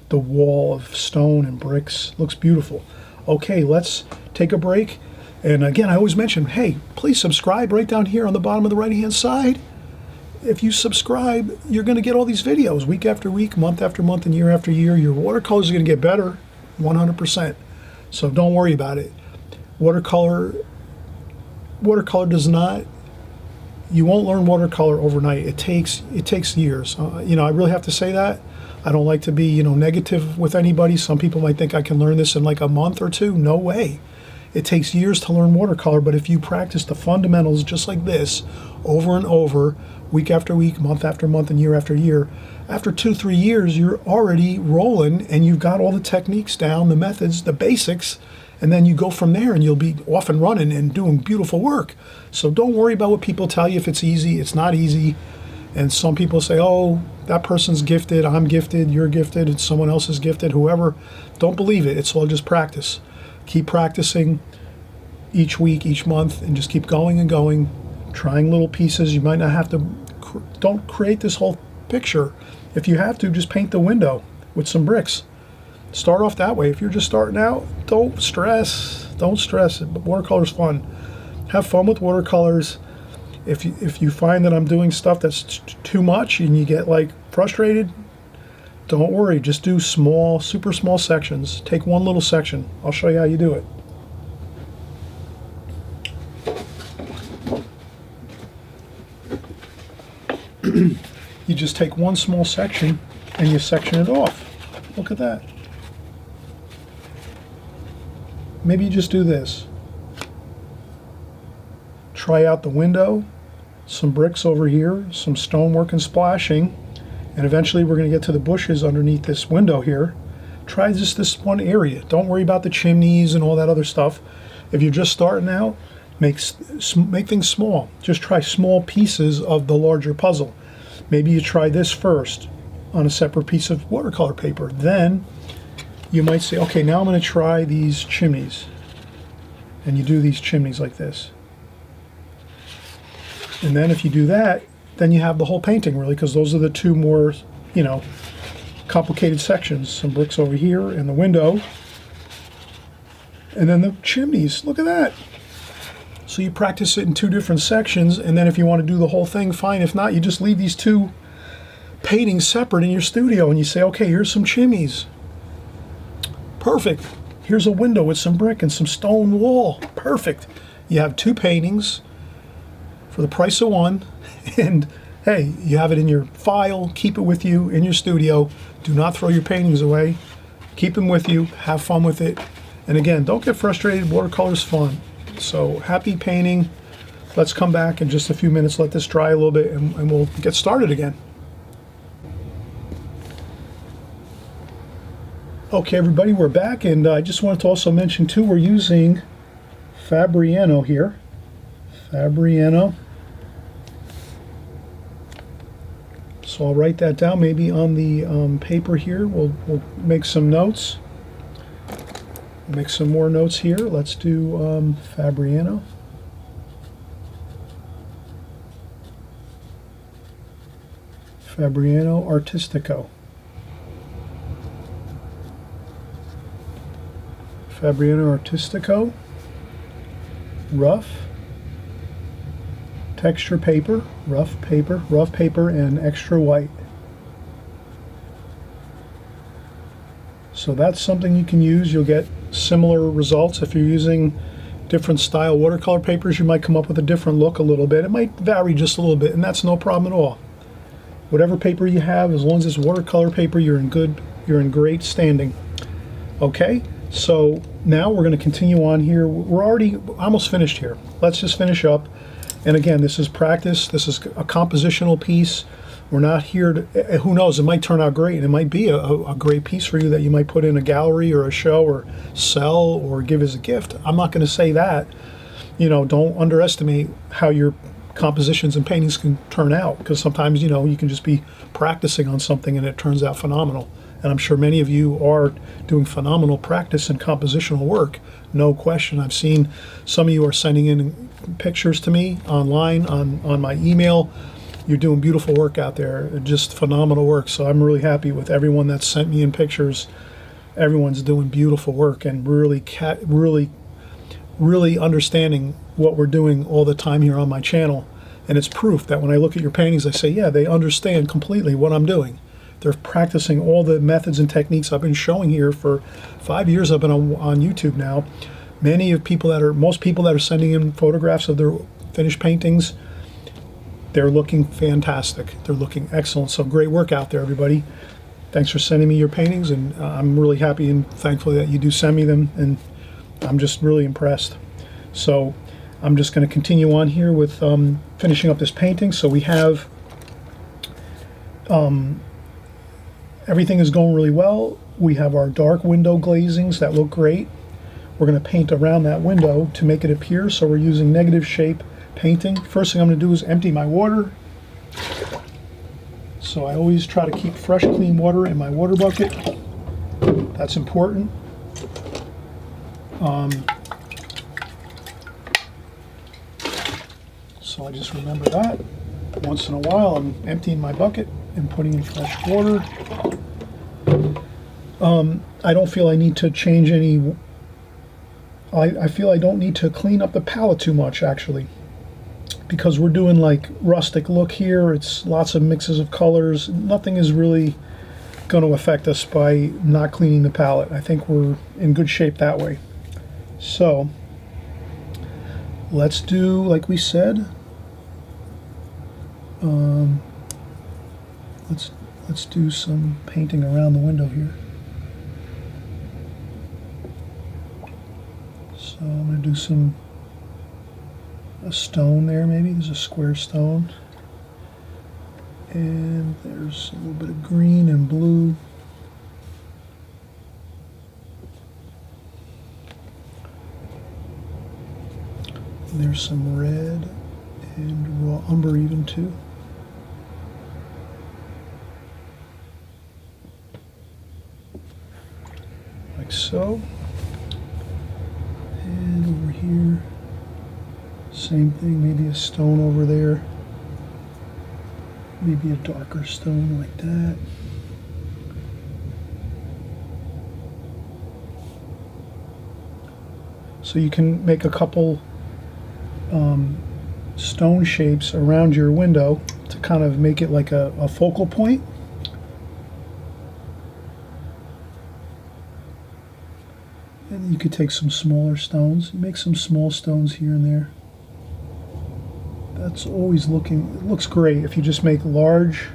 the wall of stone and bricks. Looks beautiful. Okay, let's take a break, And again, I always mention, hey, please subscribe right down here on the bottom of the right-hand side. If you subscribe, you're going to get all these videos week after week, month after month, and year after year. Your watercolors are going to get better, 100%. So don't worry about it. Watercolor does not, you won't learn watercolor overnight. It takes years. You know, I really have to say that. I don't like to be, you know, negative with anybody. Some people might think I can learn this in like a month or two. No way. It takes years to learn watercolor, but if you practice the fundamentals just like this over and over, week after week, month after month, and year after year, after 2-3 years, you're already rolling and you've got all the techniques down, the methods, the basics, and then you go from there and you'll be off and running and doing beautiful work. So don't worry about what people tell you. If it's easy, it's not easy. And some people say, oh, that person's gifted, I'm gifted, you're gifted, and someone else is gifted, whoever. Don't believe it. It's all just practice. Keep practicing each week, each month, and just keep going and going, trying little pieces. You might not have to, don't create this whole picture. If you have to, just paint the window with some bricks. Start off that way. If you're just starting out, don't stress. Don't stress. Watercolor's fun. Have fun with watercolors. If you find that I'm doing stuff that's too much and you get like frustrated, don't worry. Just do small, super small sections. Take one little section. I'll show you how you do it. You just take one small section and you section it off. Look at that. Maybe you just do this. Try out the window, some bricks over here, some stonework and splashing, and eventually we're going to get to the bushes underneath this window here. Try just this one area. Don't worry about the chimneys and all that other stuff. If you're just starting out, make things small. Just try small pieces of the larger puzzle. Maybe you try this first on a separate piece of watercolor paper. Then you might say, okay, now I'm going to try these chimneys. And you do these chimneys like this. And then if you do that, then you have the whole painting really, because those are the two more, you know, complicated sections. Some bricks over here and the window. And then the chimneys, look at that. So you practice it in two different sections, and then if you want to do the whole thing, fine. If not, you just leave these two paintings separate in your studio and you say, okay, here's some chimneys. Perfect. Here's a window with some brick and some stone wall. Perfect. You have two paintings for the price of one, and hey, you have it in your file. Keep it with you in your studio. Do not throw your paintings away. Keep them with you. Have fun with it. And again, don't get frustrated. Watercolor's fun. So happy painting. Let's come back in just a few minutes. Let this dry a little bit, and we'll get started again. Okay, everybody, we're back, and I just wanted to also mention too, we're using Fabriano here. Fabriano. So I'll write that down maybe on the paper here. We'll make some notes. Make some more notes here. Let's do Fabriano. Fabriano Artistico. Fabriano Artistico. Rough. Texture paper, rough paper, and extra white. So that's something you can use. You'll get similar results. If you're using different style watercolor papers, you might come up with a different look a little bit. It might vary just a little bit, and that's no problem at all. Whatever paper you have, as long as it's watercolor paper, you're in great standing. Okay, so now we're going to continue on here. We're already almost finished here. Let's just finish up. And again, this is practice. This is a compositional piece. We're not here to, who knows, it might turn out great. And it might be a great piece for you that you might put in a gallery or a show or sell or give as a gift. I'm not going to say that. You know, don't underestimate how your compositions and paintings can turn out, because sometimes, you know, you can just be practicing on something and it turns out phenomenal. And I'm sure many of you are doing phenomenal practice and compositional work, no question. I've seen some of you are sending in pictures to me online on my email. You're doing beautiful work out there, just phenomenal work. So I'm really happy with everyone that sent me in pictures. Everyone's doing beautiful work and really really understanding what we're doing all the time here on my channel. And it's proof that when I look at your paintings, I say, yeah, they understand completely what I'm doing. They're practicing all the methods and techniques I've been showing here for 5 years. I've been on YouTube now. Most people that are sending in photographs of their finished paintings, they're looking fantastic. They're looking excellent. So great work out there, everybody. Thanks for sending me your paintings, and I'm really happy and thankful that you do send me them, and I'm just really impressed. So I'm just going to continue on here with finishing up this painting. So we have everything is going really well. We have our dark window glazings that look great. We're going to paint around that window to make it appear, so we're using negative shape painting. First thing I'm going to do is empty my water. So I always try to keep fresh, clean water in my water bucket. That's important. So I just remember that. Once in a while, I'm emptying my bucket and putting in fresh water. I don't feel I need to change any. I feel I don't need to clean up the palette too much, actually, because we're doing like rustic look here. It's lots of mixes of colors. Nothing is really going to affect us by not cleaning the palette. I think we're in good shape that way. So let's do, like we said, let's do some painting around the window here. So I'm going to do a stone there, maybe. There's a square stone. And there's a little bit of green and blue. And there's some red and raw umber even too. Like so. And over here, same thing, maybe a stone over there. Maybe a darker stone like that. So you can make a couple stone shapes around your window to kind of make it like a focal point. And you could take some smaller stones, make some small stones here and there. That's always it looks great if you just make large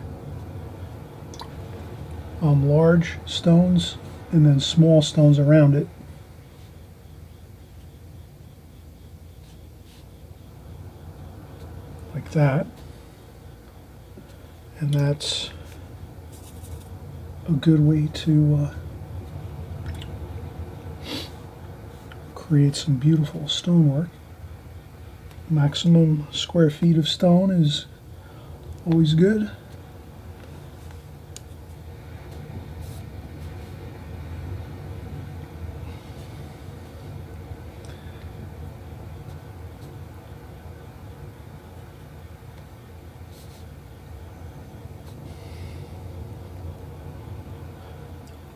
stones and then small stones around it. Like that. And that's a good way to create some beautiful stonework. Maximum square feet of stone is always good.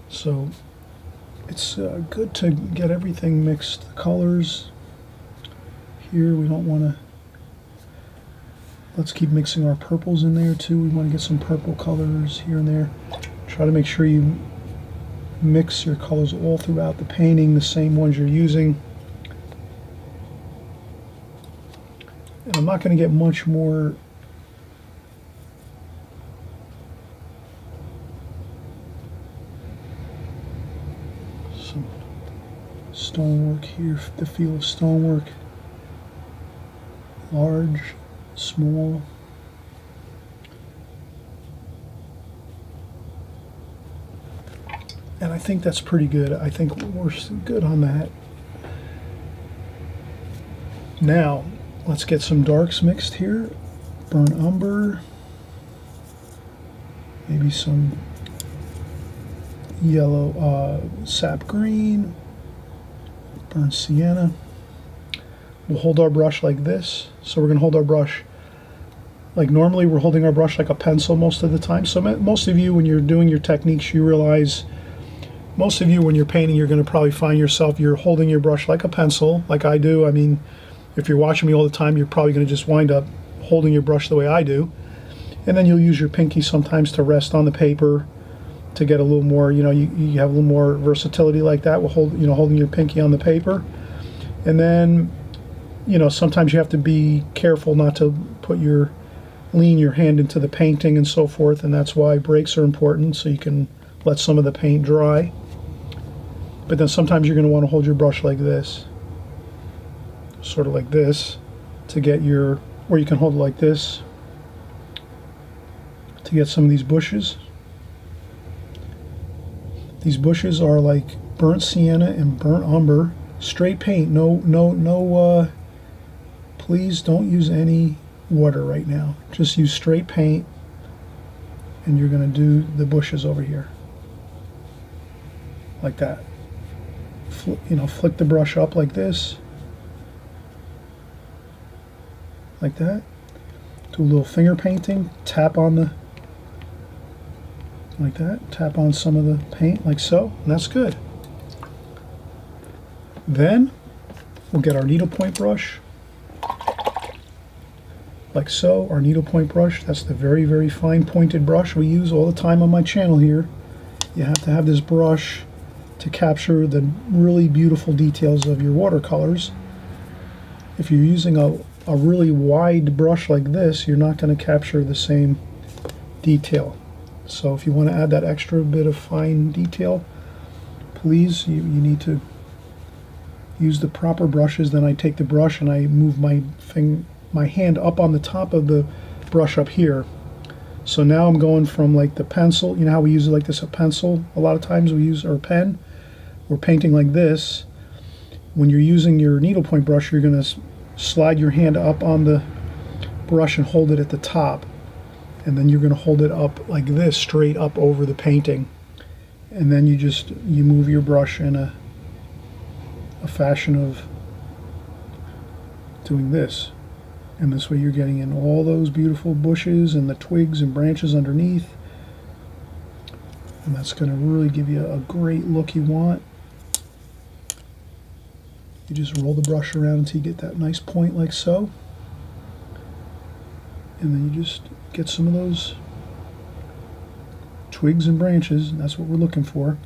So it's good to get everything mixed. The colors here, we don't want to, let's keep mixing our purples in there too. We want to get some purple colors here and there. Try to make sure you mix your colors all throughout the painting, the same ones you're using. And I'm not going to get much more some stonework here, the feel of stonework. Large, small. And I think that's pretty good. I think we're good on that. Now, let's get some darks mixed here. Burnt umber. Maybe some yellow sap green. Burnt sienna. We'll hold our brush like this. So we're going to hold our brush like normally we're holding our brush like a pencil most of the time. So most of you, when you're doing your techniques, you realize most of you, when you're painting, you're going to probably find yourself, you're holding your brush like a pencil, like I do. I mean, if you're watching me all the time, you're probably going to just wind up holding your brush the way I do. And then you'll use your pinky sometimes to rest on the paper to get a little more, you have a little more versatility like that with holding your pinky on the paper. And then, sometimes you have to be careful not to lean your hand into the painting and so forth, and that's why breaks are important, so you can let some of the paint dry. But then sometimes you're going to want to hold your brush like this, sort of like this, to get or you can hold it like this to get some of these bushes. These bushes are like burnt sienna and burnt umber, straight paint. No, please don't use any water right now. Just use straight paint, and you're going to do the bushes over here like that. Flick the brush up like this, like that. Do a little finger painting. Tap on like that. Tap on some of the paint like so, and that's good. Then we'll get our needlepoint brush like so. Our needlepoint brush, that's the very, very fine pointed brush we use all the time on my channel here. You have to have this brush to capture the really beautiful details of your watercolors. If you're using a really wide brush like this, you're not going to capture the same detail. So if you want to add that extra bit of fine detail, please, you need to use the proper brushes. Then I take the brush and I move my hand up on the top of the brush up here. So now I'm going from like the pencil, you know how we use it like this, a pencil, a lot of times we use our pen, we're painting like this. When you're using your needlepoint brush, you're going to slide your hand up on the brush and hold it at the top, and then you're going to hold it up like this, straight up over the painting, and then you move your brush in a fashion of doing this. And this way you're getting in all those beautiful bushes and the twigs and branches underneath. And that's going to really give you a great look you want. You just roll the brush around until you get that nice point like so. And then you just get some of those twigs and branches, and that's what we're looking for.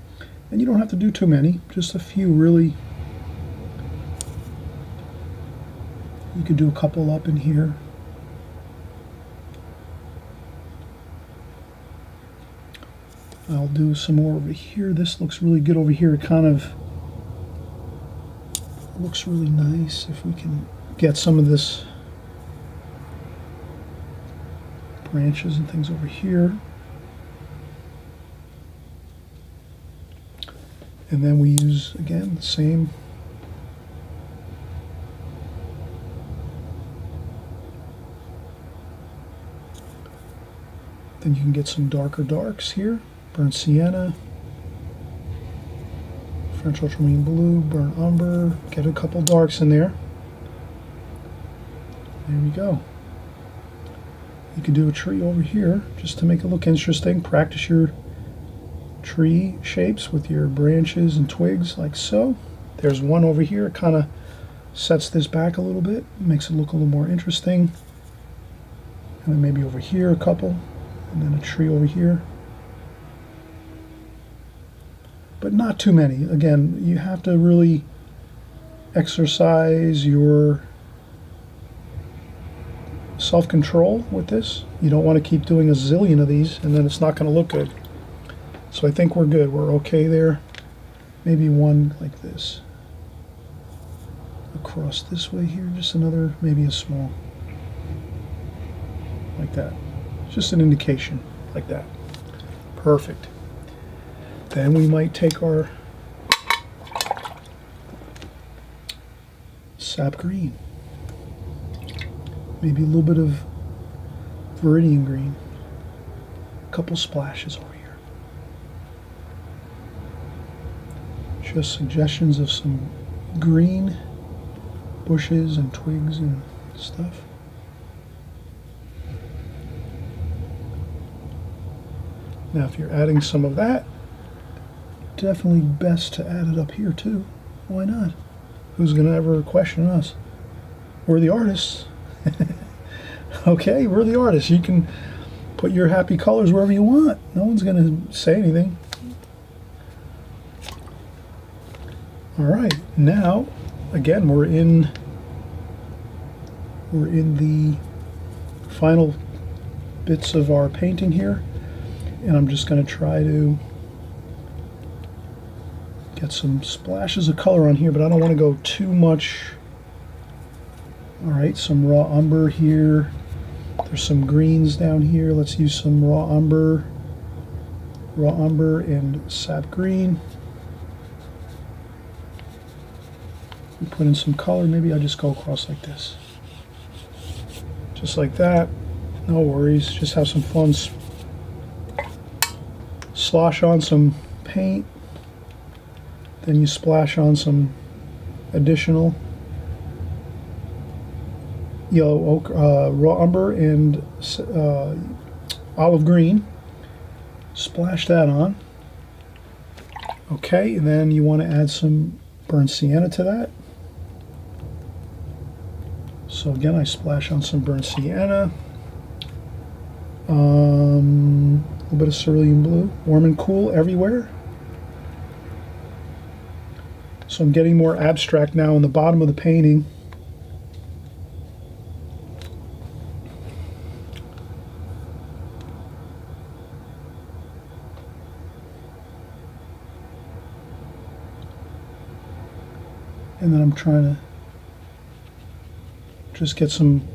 And you don't have to do too many, just a few really. You could do a couple up in here. I'll do some more over here. This looks really good over here. It kind of looks really nice if we can get some of this branches and things over here. And then we use, again, the same then you can get some darker darks here. Burnt sienna, French ultramarine blue, burnt umber. Get a couple darks in there. There we go. You could do a tree over here just to make it look interesting. Practice your tree shapes with your branches and twigs like so. There's one over here. It kind of sets this back a little bit, makes it look a little more interesting. And then maybe over here a couple, and then a tree over here. But not too many. Again, you have to really exercise your self-control with this. You don't want to keep doing a zillion of these and then it's not going to look good. So I think we're good. We're okay there. Maybe one like this. Across this way here, just another, maybe a small. Like that. Just an indication, like that. Perfect. Then we might take our sap green. Maybe a little bit of viridian green. A couple splashes over here. Just suggestions of some green bushes and twigs and stuff. Now if you're adding some of that, definitely best to add it up here too. Why not? Who's gonna ever question us? We're the artists. Okay, we're the artists. You can put your happy colors wherever you want. No one's gonna say anything. All right, now again we're in the final bits of our painting here, and I'm just going to try to get some splashes of color on here, but I don't want to go too much. All right, some raw umber here. There's some greens down here. Let's use some raw umber and sap green. We put in some color. Maybe I'll just go across like this. Just like that. No worries. Just have some fun. Slosh on some paint. Then you splash on some additional yellow ochre, raw umber and olive green. Splash that on. Okay, and then you want to add some burnt sienna to that. So again, I splash on some burnt sienna. A little bit of cerulean blue, warm and cool everywhere. So I'm getting more abstract now on the bottom of the painting. And then I'm trying to just get some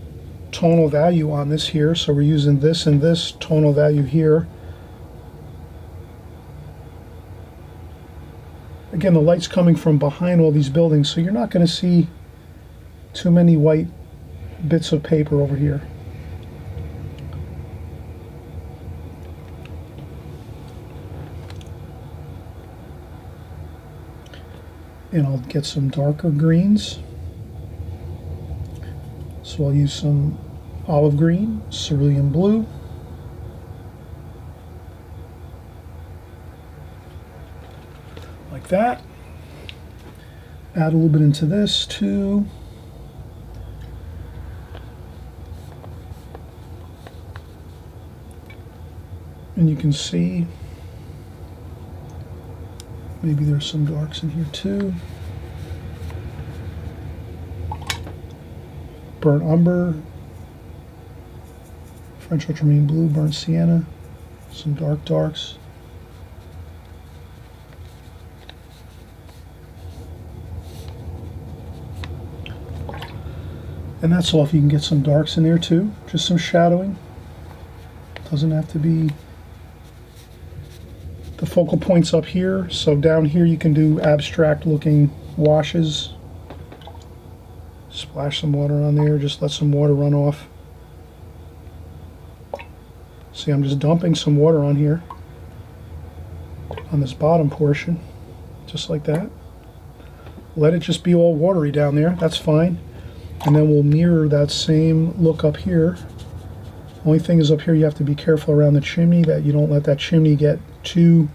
tonal value on this here. So we're using this and this tonal value here. Again, the light's coming from behind all these buildings, so you're not going to see too many white bits of paper over here. And I'll get some darker greens. So I'll use some olive green, cerulean blue. Like that. Add a little bit into this too. And you can see maybe there's some darks in here too. Burnt umber, French ultramarine blue, burnt sienna, some darks. And that's all. If you can get some darks in there too, just some shadowing. Doesn't have to be the focal points up here. So down here you can do abstract looking washes. Splash some water on there, just let some water run off. See, I'm just dumping some water on here, on this bottom portion, just like that. Let it just be all watery down there, that's fine. And then we'll mirror that same look up here. Only thing is up here you have to be careful around the chimney that you don't let that chimney get too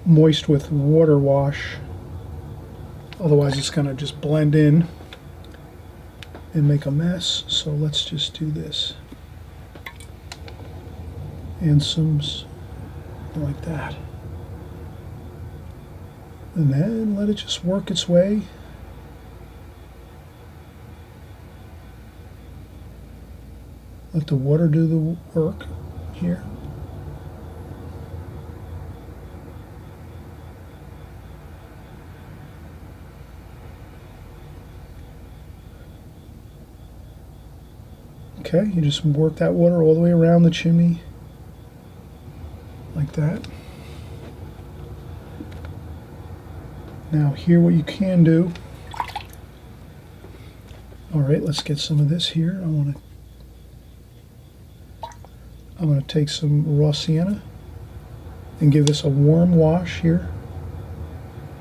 moist with water wash. Otherwise it's going to just blend in and make a mess. So let's just do this. And some like that. And then let it just work its way. Let the water do the work here. Okay, you just work that water all the way around the chimney, like that. Now here what you can do, all right, let's get some of this here. I'm going to take some raw sienna and give this a warm wash here,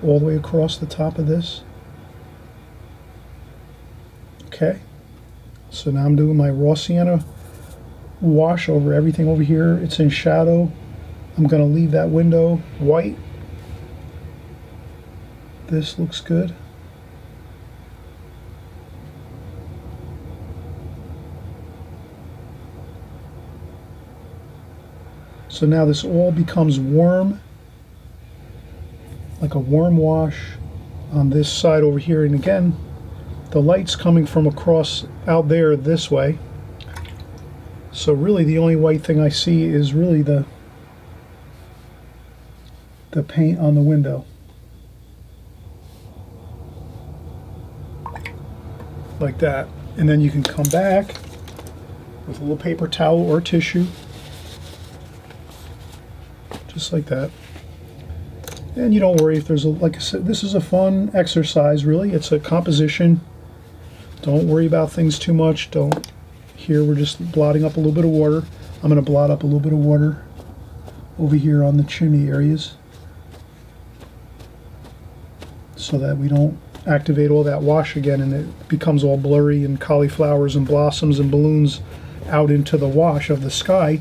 all the way across the top of this. Okay. So now I'm doing my raw sienna wash over everything over here. It's in shadow. I'm going to leave that window white. This looks good. So now this all becomes warm, like a warm wash on this side over here. And again, the light's coming from across out there this way. So really the only white thing I see is really the paint on the window. Like that. And then you can come back with a little paper towel or tissue. Just like that. And you don't worry if there's a, like I said, this is a fun exercise really. It's a composition. Don't worry about things too much. Here we're just blotting up a little bit of water. I'm going to blot up a little bit of water over here on the chimney areas so that we don't activate all that wash again and it becomes all blurry and cauliflowers and blossoms and balloons out into the wash of the sky.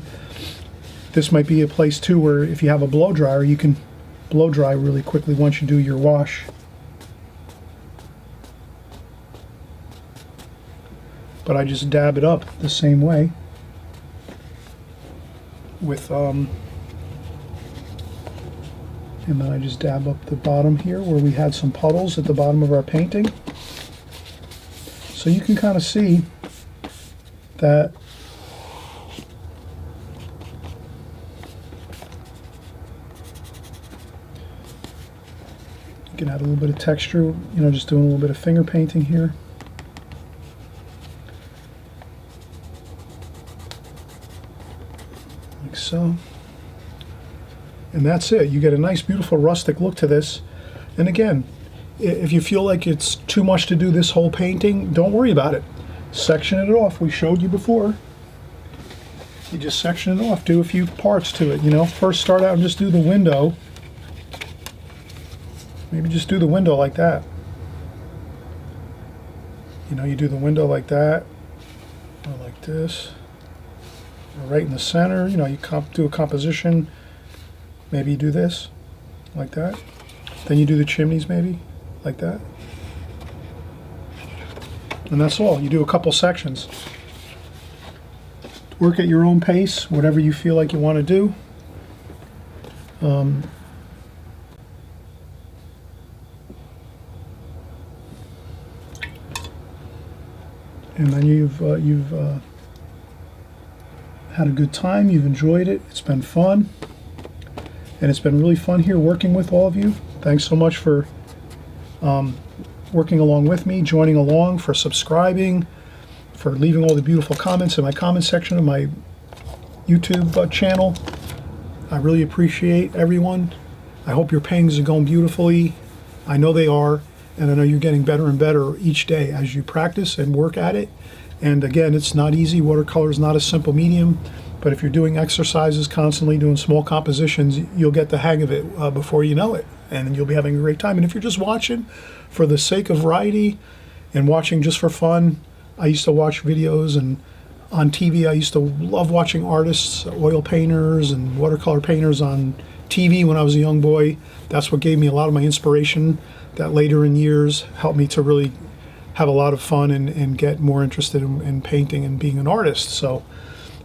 This might be a place too where if you have a blow dryer, you can blow dry really quickly once you do your wash. But I just dab it up the same way with and then I just dab up the bottom here where we had some puddles at the bottom of our painting. So you can kind of see that you can add a little bit of texture, you know, just doing a little bit of finger painting here. Like so. And that's it. You get a nice beautiful rustic look to this. And again, if you feel like it's too much to do this whole painting, don't worry about it. Section it off. We showed you before. You just section it off. Do a few parts to it, you know. First start out and just do the window. Maybe just do the window like that. You know, you do the window like that, or like this, or right in the center. You know, you do a composition. Maybe you do this, like that. Then you do the chimneys maybe, like that. And that's all. You do a couple sections. Work at your own pace, whatever you feel like you want to do. And then you've had a good time. You've enjoyed it. It's been fun. And it's been really fun here working with all of you. Thanks so much for working along with me, joining along, for subscribing, for leaving all the beautiful comments in my comment section of my YouTube channel. I really appreciate everyone. I hope your paintings are going beautifully. I know they are, and I know you're getting better and better each day as you practice and work at it. And again, it's not easy. Watercolor is not a simple medium. But if you're doing exercises constantly, doing small compositions, you'll get the hang of it before you know it, and you'll be having a great time. And if you're just watching for the sake of variety and watching just for fun, I used to watch videos, and on TV I used to love watching artists, oil painters and watercolor painters on TV when I was a young boy. That's what gave me a lot of my inspiration that later in years helped me to really have a lot of fun and get more interested in painting and being an artist. So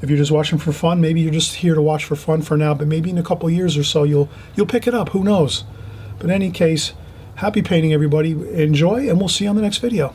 if you're just watching for fun, maybe you're just here to watch for fun for now, but maybe in a couple of years or so you'll pick it up. Who knows? But in any case, happy painting, everybody. Enjoy, and we'll see you on the next video.